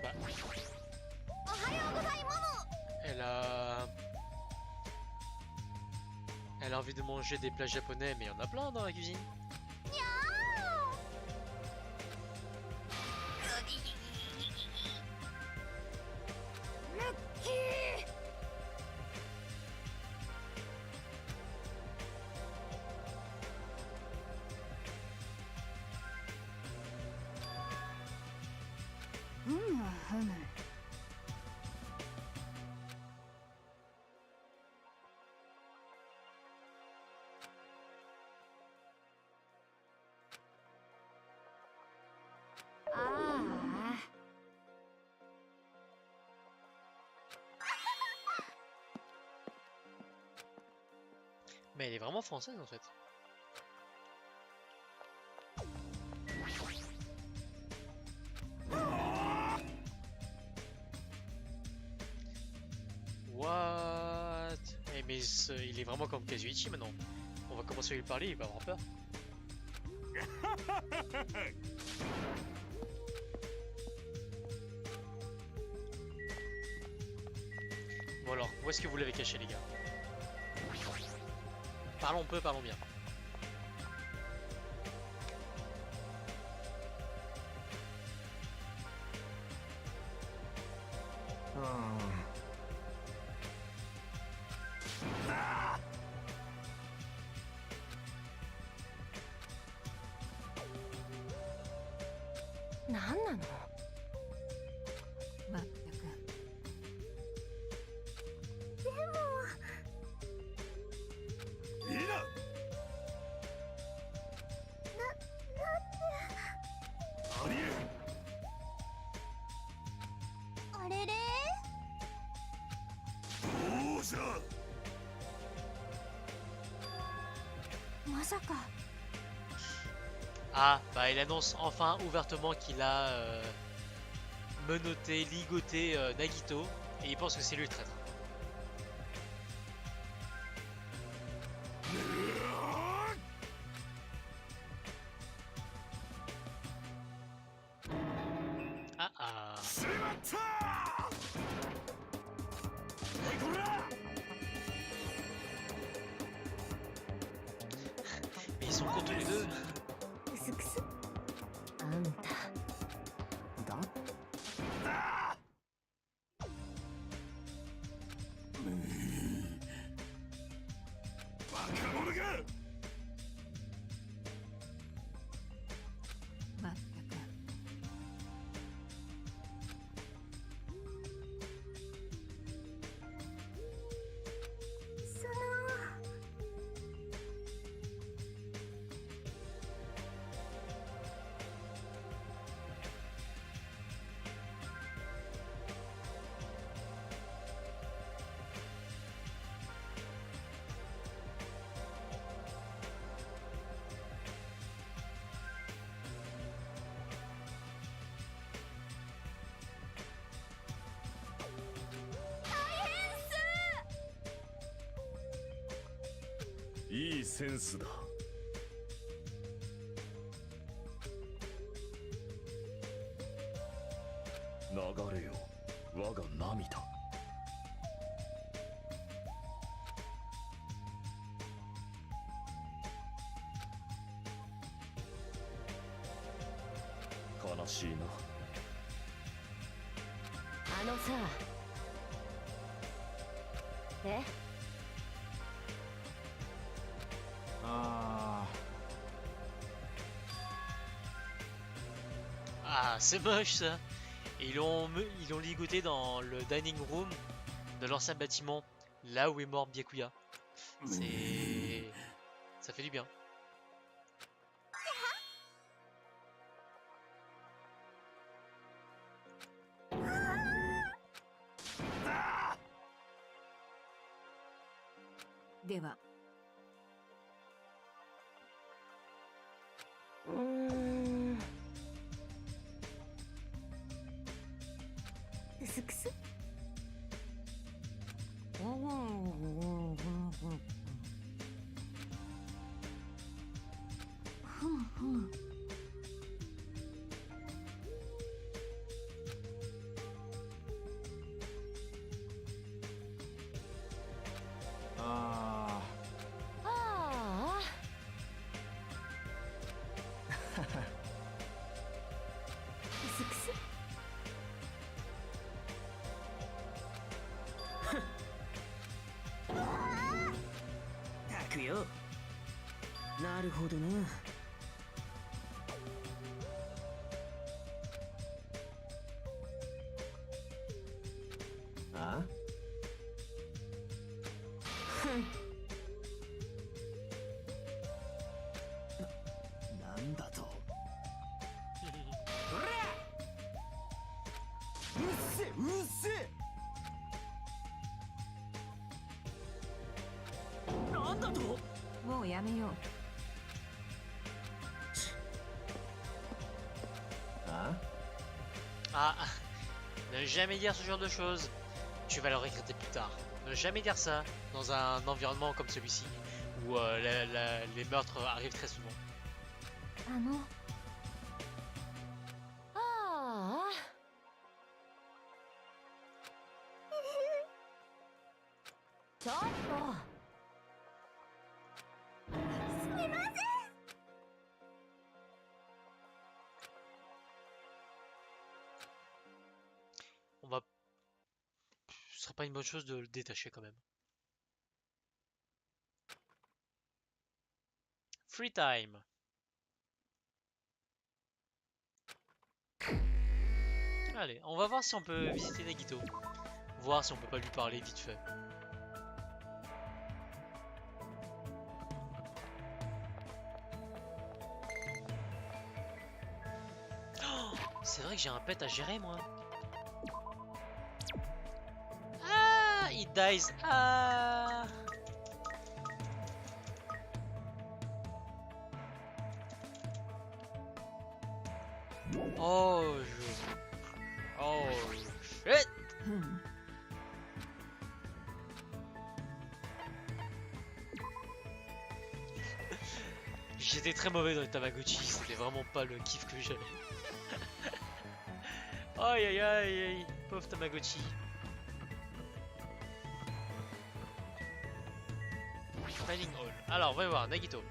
Bah, おはようございます elle a envie de manger des plats japonais, mais il y en a plein dans la cuisine. ラッキー ふむふむ。ああ。 Mais elle est vraiment française en fait. What? Eh mais il est vraiment comme Kazuichi maintenant. On va commencer à lui parler, il va avoir peur. Bon alors, où est-ce que vous l'avez caché les gars? Parlons peu, parlons bien.なんなの。まったく。いいな。ありえあれれん。どうじゃ。まさか Ah, bah il annonce enfin ouvertement qu'il a menotté, ligoté Nagito, et il pense que c'est lui le traître. Ah ah. しまったおいこら。 Mais ils sont cons tous les deux. クスクスあんた。だ。バカ者が。まったく。そのいいセンスだ。流れよ我が涙。悲しいな。あのさ。え？Ah, c'est moche ça. Et ils l'ont ligoté dans le dining room de l'ancien bâtiment, là où est mort Byakuya. C'est... Ça fait du bien. Deは。うすくすふんふんああ。うすくすたくよ。なるほどな。あ？なんだと。うっせうっせ。なんだと。もうやめよう。あ？ Ah, ne jamais dire ce genre de choses. Tu vas le regretter plus tard. Ne jamais dire ça dans un environnement comme celui-ci, où les meurtres arrivent très souvent. あの。ああ。ちょっと。すみません On va... Ce serait pas une bonne chose de le détacher quand même. Free time. Allez, on va voir si on peut visiter Nagito. Voir si on peut pas lui parler vite fait. Oh, c'est vrai que j'ai un pet à gérer moi. Ah, it dies. Ah. Oh, oh, shit. J'étais très mauvais dans le Tamagotchi, c'était vraiment pas le kiff que j'avais. Aïe aïe aïe aïe, pauvre Tamagotchi. Dining Hall. Alors, on va voir, Nagito.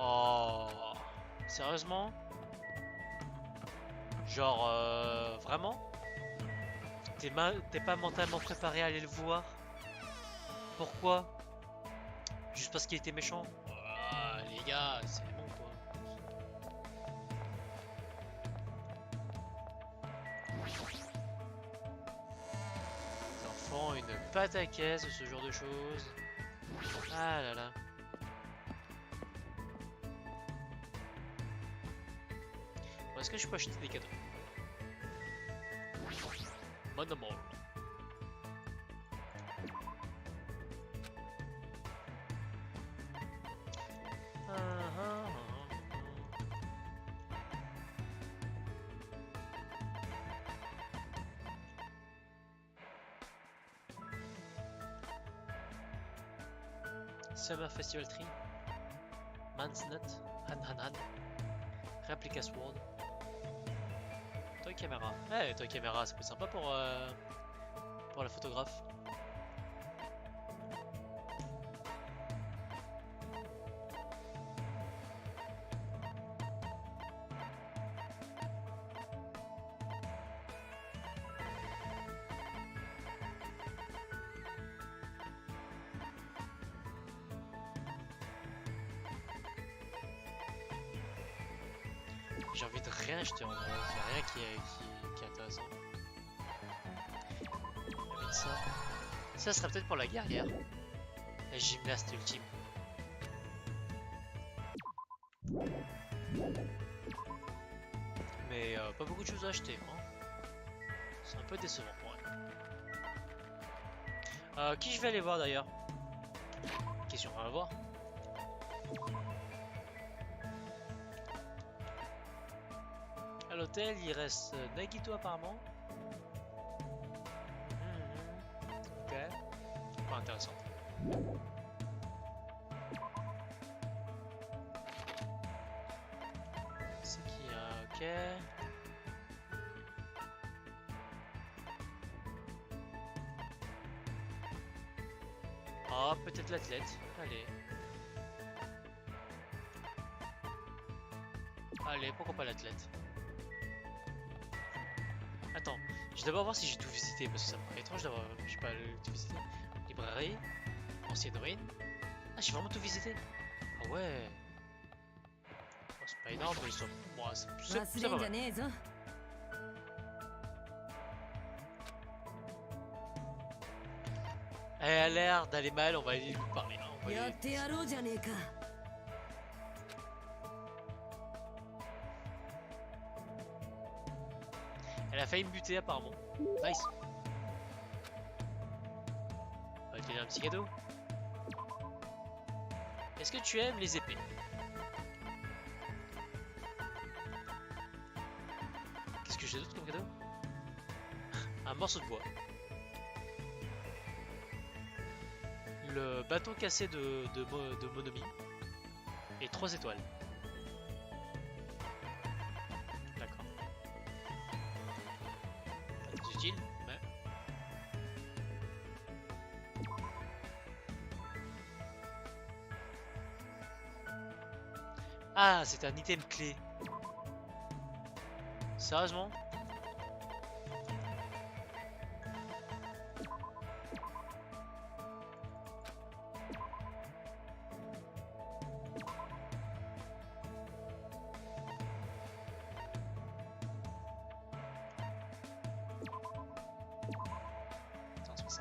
Oh, sérieusement? Genre, vraiment? T'es pas mentalement préparé à aller le voir? Pourquoi? Juste parce qu'il était méchant? Ah, les gars, c'est bon quoi. Les enfants, une pataquès ou ce genre de choses. Ah là là. Bon, est-ce que je peux acheter des cadeaux? Monomall. Summer Festival Tree. Man's Nut. Han Han Han. Replica Sword. Toy Camera. Ouais, Toy Camera, ça peut être sympa pour la photographe. J'ai envie de rien acheter en vrai, il a rien qui est intéressant. Avec ça. Ça serait peut-être pour la guerrière. La gymnaste ultime. Mais pas beaucoup de choses à acheter. Hein. C'est un peu décevant pour elle. Qui je vais aller voir d'ailleurs? Question, on va voir. À l'hôtel, il reste Nagito apparemment. Ok. Pas intéressant. C'est qui ok. Ah, peut-être l'athlète. Allez. Allez, pourquoi pas l'athlète? Attends, je vais d'abord voir si j'ai tout visité parce que ça me paraît étrange d'avoir, je sais pas, tout visité. Librairie, ancienne ruine. Ah, j'ai vraiment tout visité. Ah ouais. Oh, c'est pas énorme, mais ils sont. Bon, c'est pas mal. Elle a l'air d'aller mal, on va aller lui parler. Hein, on va aller... Elle a failli me buter apparemment. Nice. On va te donner un petit cadeau. Est-ce que tu aimes les épées? Qu'est-ce que j'ai d'autre comme cadeau? Un morceau de bois. Le bâton cassé de Monomi. Et 3 étoiles. D'accord. Pas très utile, mais... Ah, c'est un item clé. Sérieusement? Attends, c'est pas ça.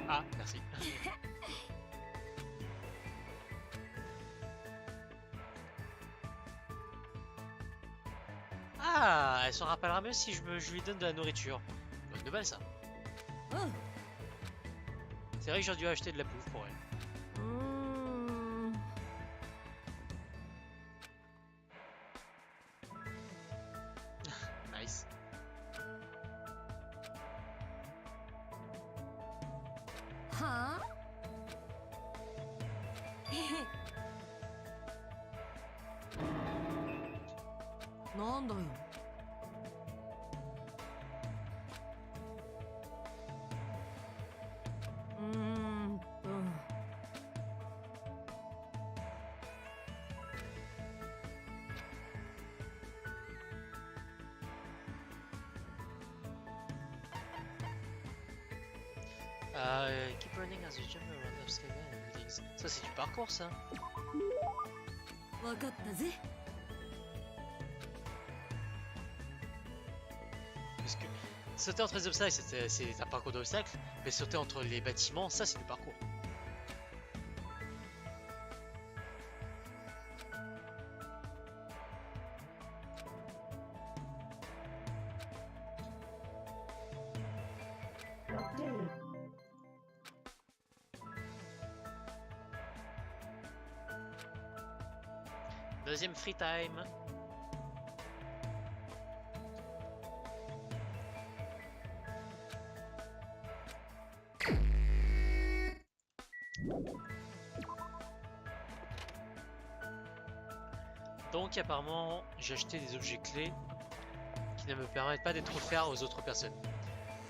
Ah, merci. Ah, elle s'en rappellera mieux si je lui donne de la nourriture. Bonne nouvelle ça. C'est vrai que j'aurais dû acheter de la bouffe pour elle. Nice. Keep running as you jump around upscale and buildings. Ça c'est du parcours ça. Parce que sauter entre les obstacles c'est un parcours d'obstacles, mais sauter entre les bâtiments ça c'est du parcours. Deuxième free time. Donc apparemment j'ai acheté des objets clés qui ne me permettent pas d'être offerts aux autres personnes.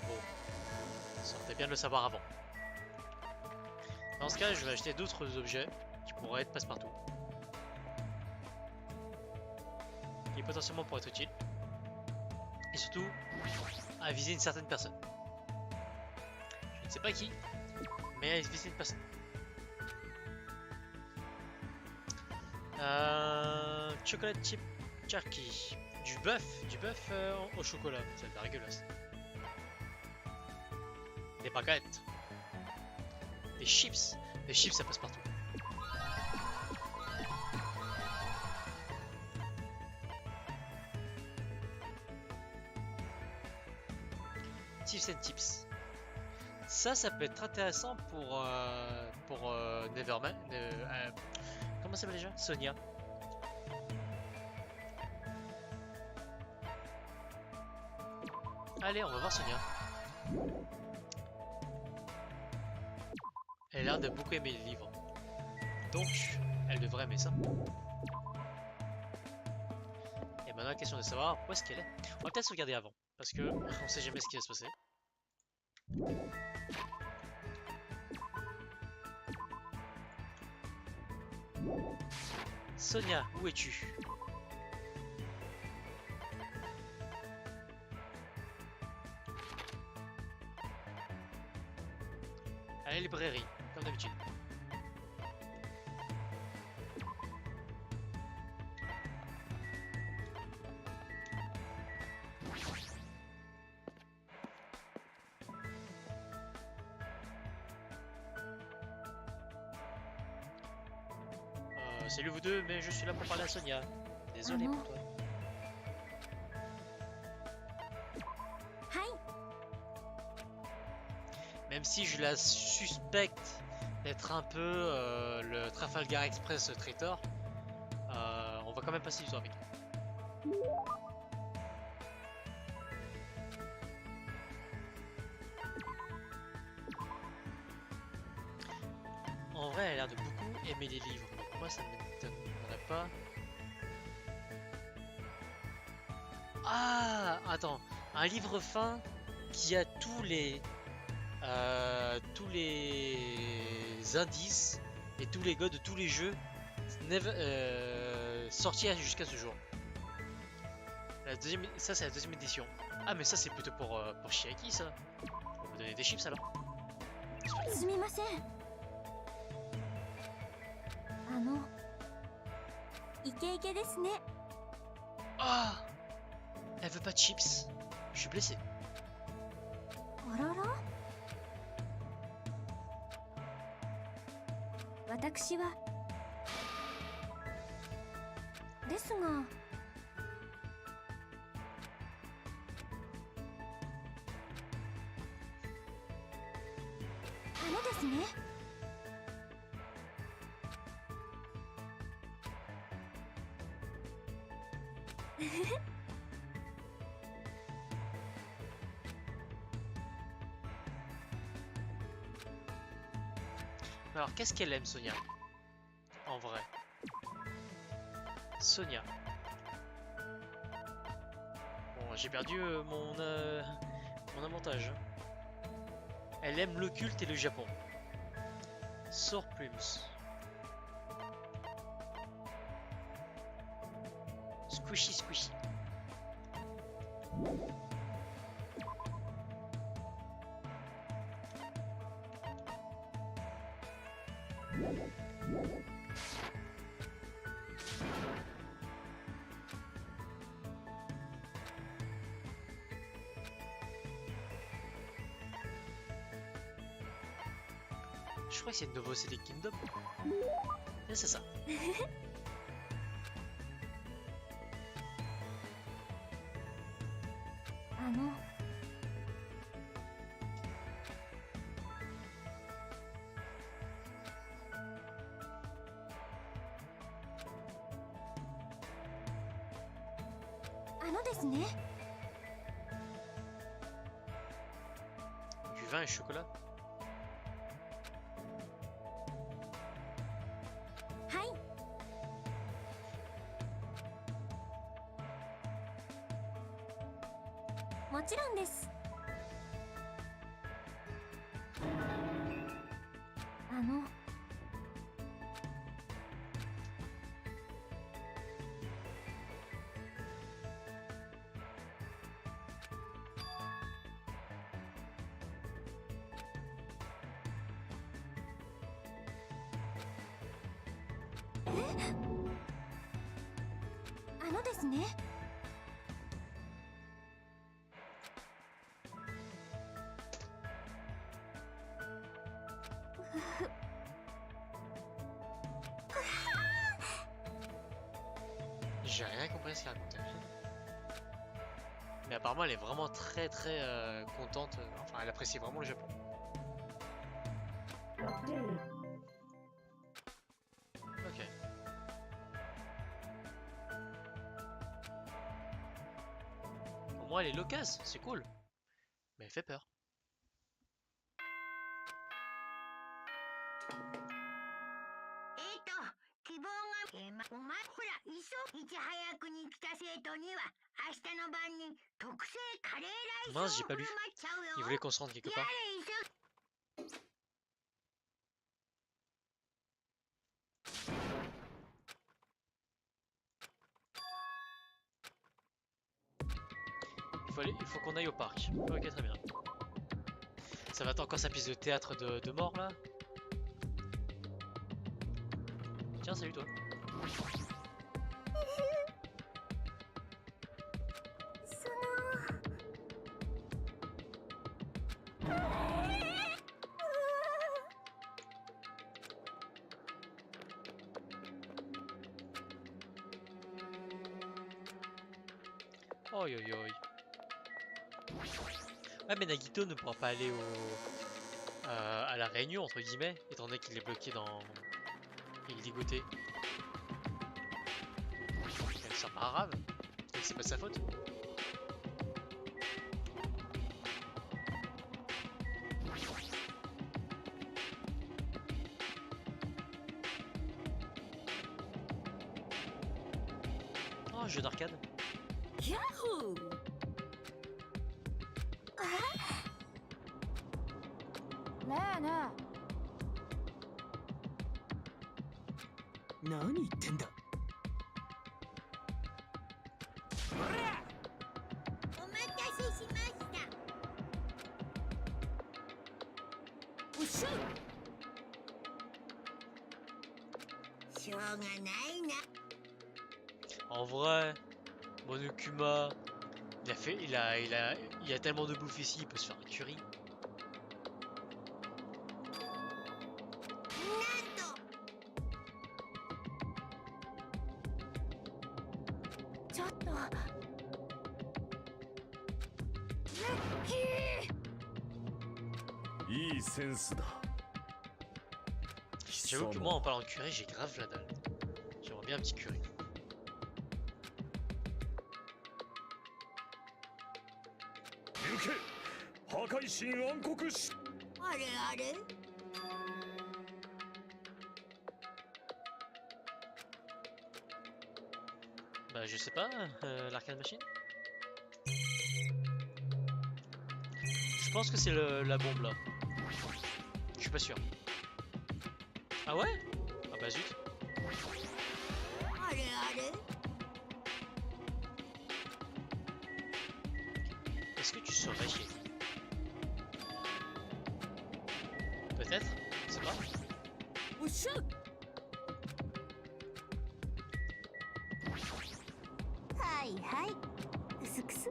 Bon, ça serait bien de le savoir avant. Dans ce cas, je vais acheter d'autres objets qui pourraient être passe-partout. Qui potentiellement pourraient être utiles. Et surtout, à viser une certaine personne. Je ne sais pas qui, mais à viser une personne. Chocolate chip jerky. Du bœuf au chocolat. Ça va être dégueulasse. Des baguettes. Des chips. Des chips, ça passe partout. Tips and tips. Ça peut être intéressant pour Neverman. Comment ça s'appelle déjà? Sonia. Allez, on va voir Sonia. Elle a l'air de beaucoup aimer les livres. Donc, elle devrait aimer ça. Et maintenant, la question de savoir où est-ce qu'elle est. On va peut-être se regarder avant. Parce que on sait jamais ce qui va se passer. Sonia, où es-tu? À la librairie, comme d'habitude. Salut vous deux, mais je suis là pour parler à Sonia. Désolé pour toi. Même si je la suspecte d'être un peu le Trafalgar Express traitor, on va quand même passer du temps avec elle. En vrai, elle a l'air de beaucoup aimer les livres, donc moi ça ne m'étonnerait pas. Ah, attends, un livre fin qui a tous les indices et tous les codes de tous les jeux sortis jusqu'à ce jour. Ça c'est la deuxième édition. Ah mais ça c'est plutôt pour Chiaki ça. On va me donner des chips alors. Ah, elle veut pas de chips. Je suis blessé. あらら私はですがですね Alors qu'est-ce qu'elle aime Sonia? En vrai. Sonia. Bon j'ai perdu mon avantage. Elle aime l'occulte et le Japon. Sore Plumes. Squishy squishy. Je crois que c'est Novo City Kingdom. Et c'est ça. Du vin et chocolat. もちろんです。ですね。J'ai rien compris à ce qu'elle racontait. Mais apparemment elle est vraiment très contente, enfin elle apprécie vraiment le Japon. Ok. Au moins elle est loquace, c'est cool. Mais elle fait peur. 希望がお前ほらいち早くに来た生徒には明日の晩に特製カレーライスを振る舞っちゃうよ。 Il voulait qu'on se rende quelque part. Il faut qu'on aille au parc. Ok, très bien. Ça va être encore sa pièce de théâtre de mort là. Tiens, salut toi. Oi oi oi. Ah mais Nagito ne pourra pas aller à la réunion entre guillemets, étant donné qu'il est bloqué dans... Il est ligoté. C'est pas grave, c'est pas de sa faute. Oh, un jeu d'arcade. Yahoo! ねえね何言ってんだ。お待たせしました。おっしゃい。しょうがないな。 En vrai, Monokuma, il a tellement de bouffe ici, il peut se faire un curry. ちょっと。ラッキー。いいセンスだ。 J'avoue que moi en parlant de curry, j'ai grave la dalle. J'aimerais bien un petit curry. 破壊神暗黒し。あれあれ。 Bah je sais pas, l'arcade machine. Je pense que c'est la bombe là. Je suis pas sûr. Ah ouais? Ah bah zut. あれあれ。 Est-ce que tu saurais chier? Peut-être? Je sais pas. おっしゃい。はいはい。クスクス。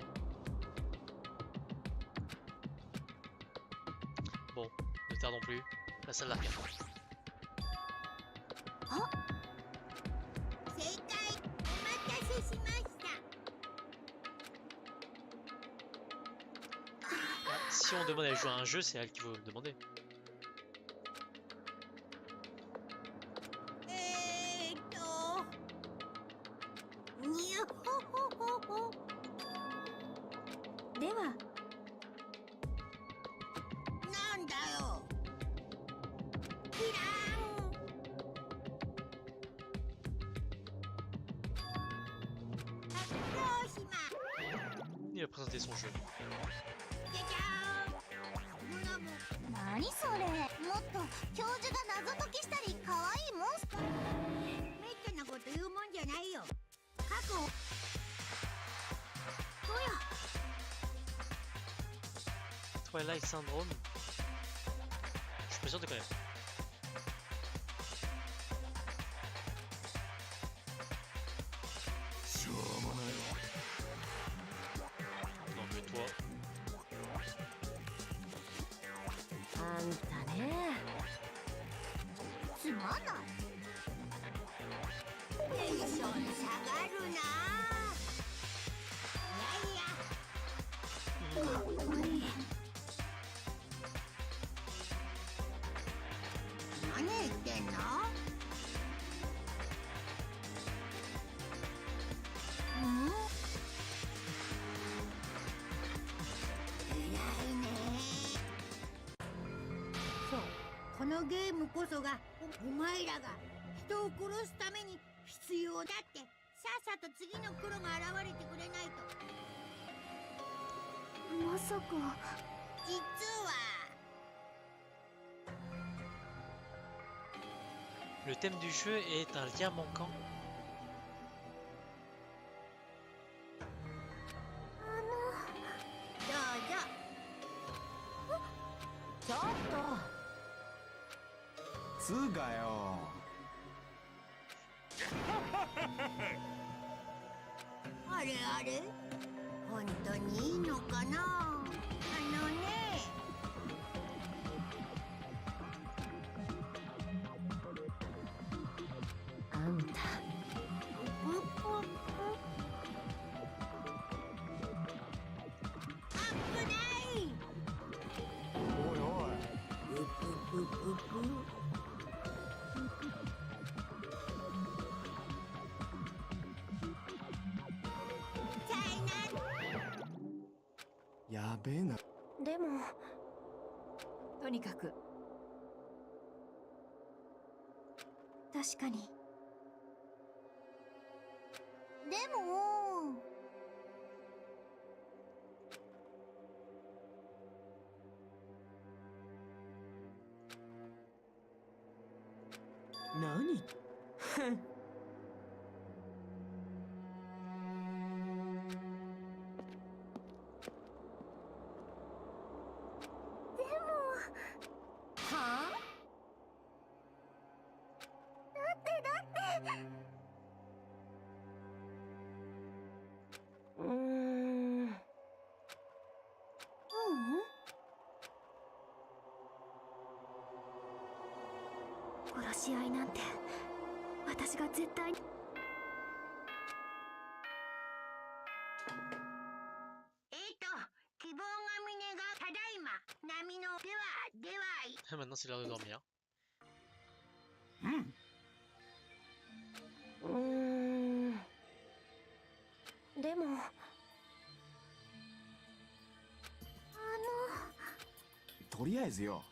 Bon, ne tardons plus. La salle d'arcade. 正解。お待たせしました。 Si on demande à jouer à un jeu, c'est elle qui va me demander. にゃほほほほ。では。なんだよ。キラーン。どうしま。Et il va présenter son jeu. じゃじゃーんブラボー何それ、もっと教授が謎解きしたり可愛いモンスター。めったなこと言うもんじゃないよ過去どうよ Twilight Syndrome. Je suis pas sûr de connaître. Non mais toi. あんたね。つまんないテンション下がるな。いやいやかっこいい。何言ってんの？うん？偉いね。そう、このゲームこそがお前らが人を殺すために必要だって。さっさと次の黒が現れてくれないと。まさか。実は Le thème du jeu est un lien manquant. どうぞ。ちょっつうかよ。あれあれ本当にいいのかな。あのね。と、あんた。ぷぷぷ危ない。おいおい。ぷぷぷぷぷ。チャイナ。やべえな。でも、とにかく。確かに。でも。何？はあ？うーん。ううん。殺し合いなんて、私が絶対に。希望が峰がただいま波のではい。 Maintenant c'est l'heure de dormir. うーん。でも。とりあえずよ。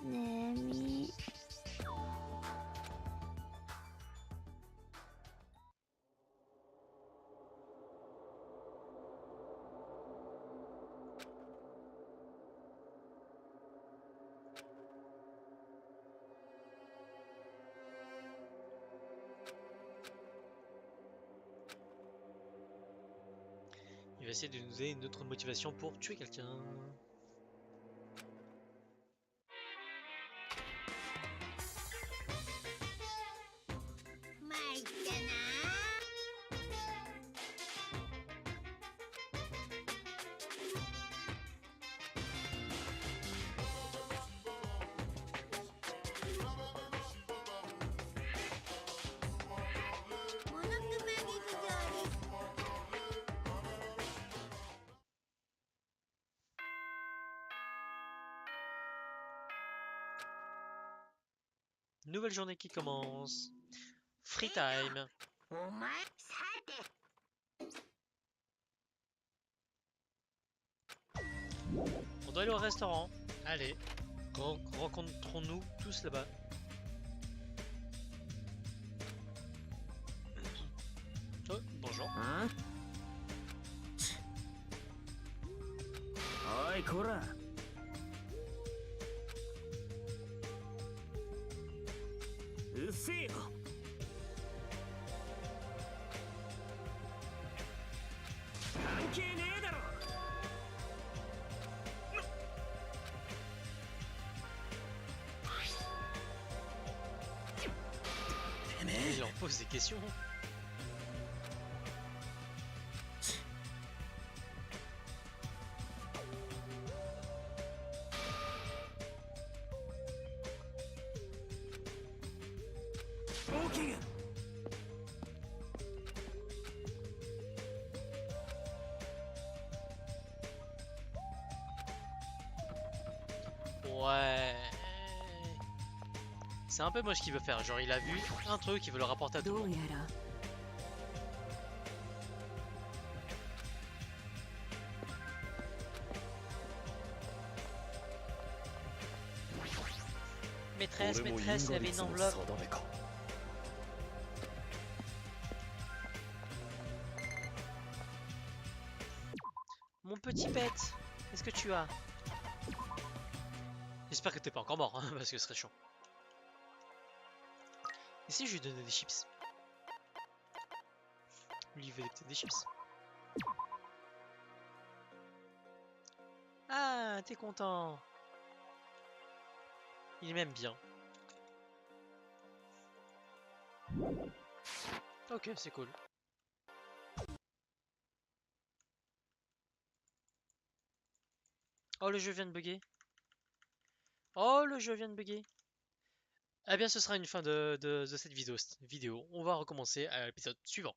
ねみ。Il va essayer de nous donner une autre motivation pour tuer quelqu'un. 参ったな。モノクマ劇場です。 Nouvelle journée qui commence. Free time. お前さて On doit aller au restaurant. Allez. Rencontrons-nous tous là-bas. Oh, bonjour. あおいこらうっせえよ関係ねえだろ Il leur pose des questions. Ouais. C'est un peu moche ce qu'il veut faire. Genre, il a vu un truc, il veut le rapporter à tout le どう monde. やら Maîtresse, 俺も maîtresse, il y 因果 avait 率 une の enveloppe. 定めか Mon petit pet, qu'est-ce que tu as? J'espère que t'es pas encore mort, hein, parce que ce serait chiant. Et si je lui donnais des chips? Lui, il veut peut-être des chips. Ah, t'es content. Il m'aime bien. Ok, c'est cool. Oh, le jeu vient de bugger. Oh, le jeu vient de bugger. Eh bien, ce sera une fin de cette vidéo. On va recommencer à l'épisode suivant.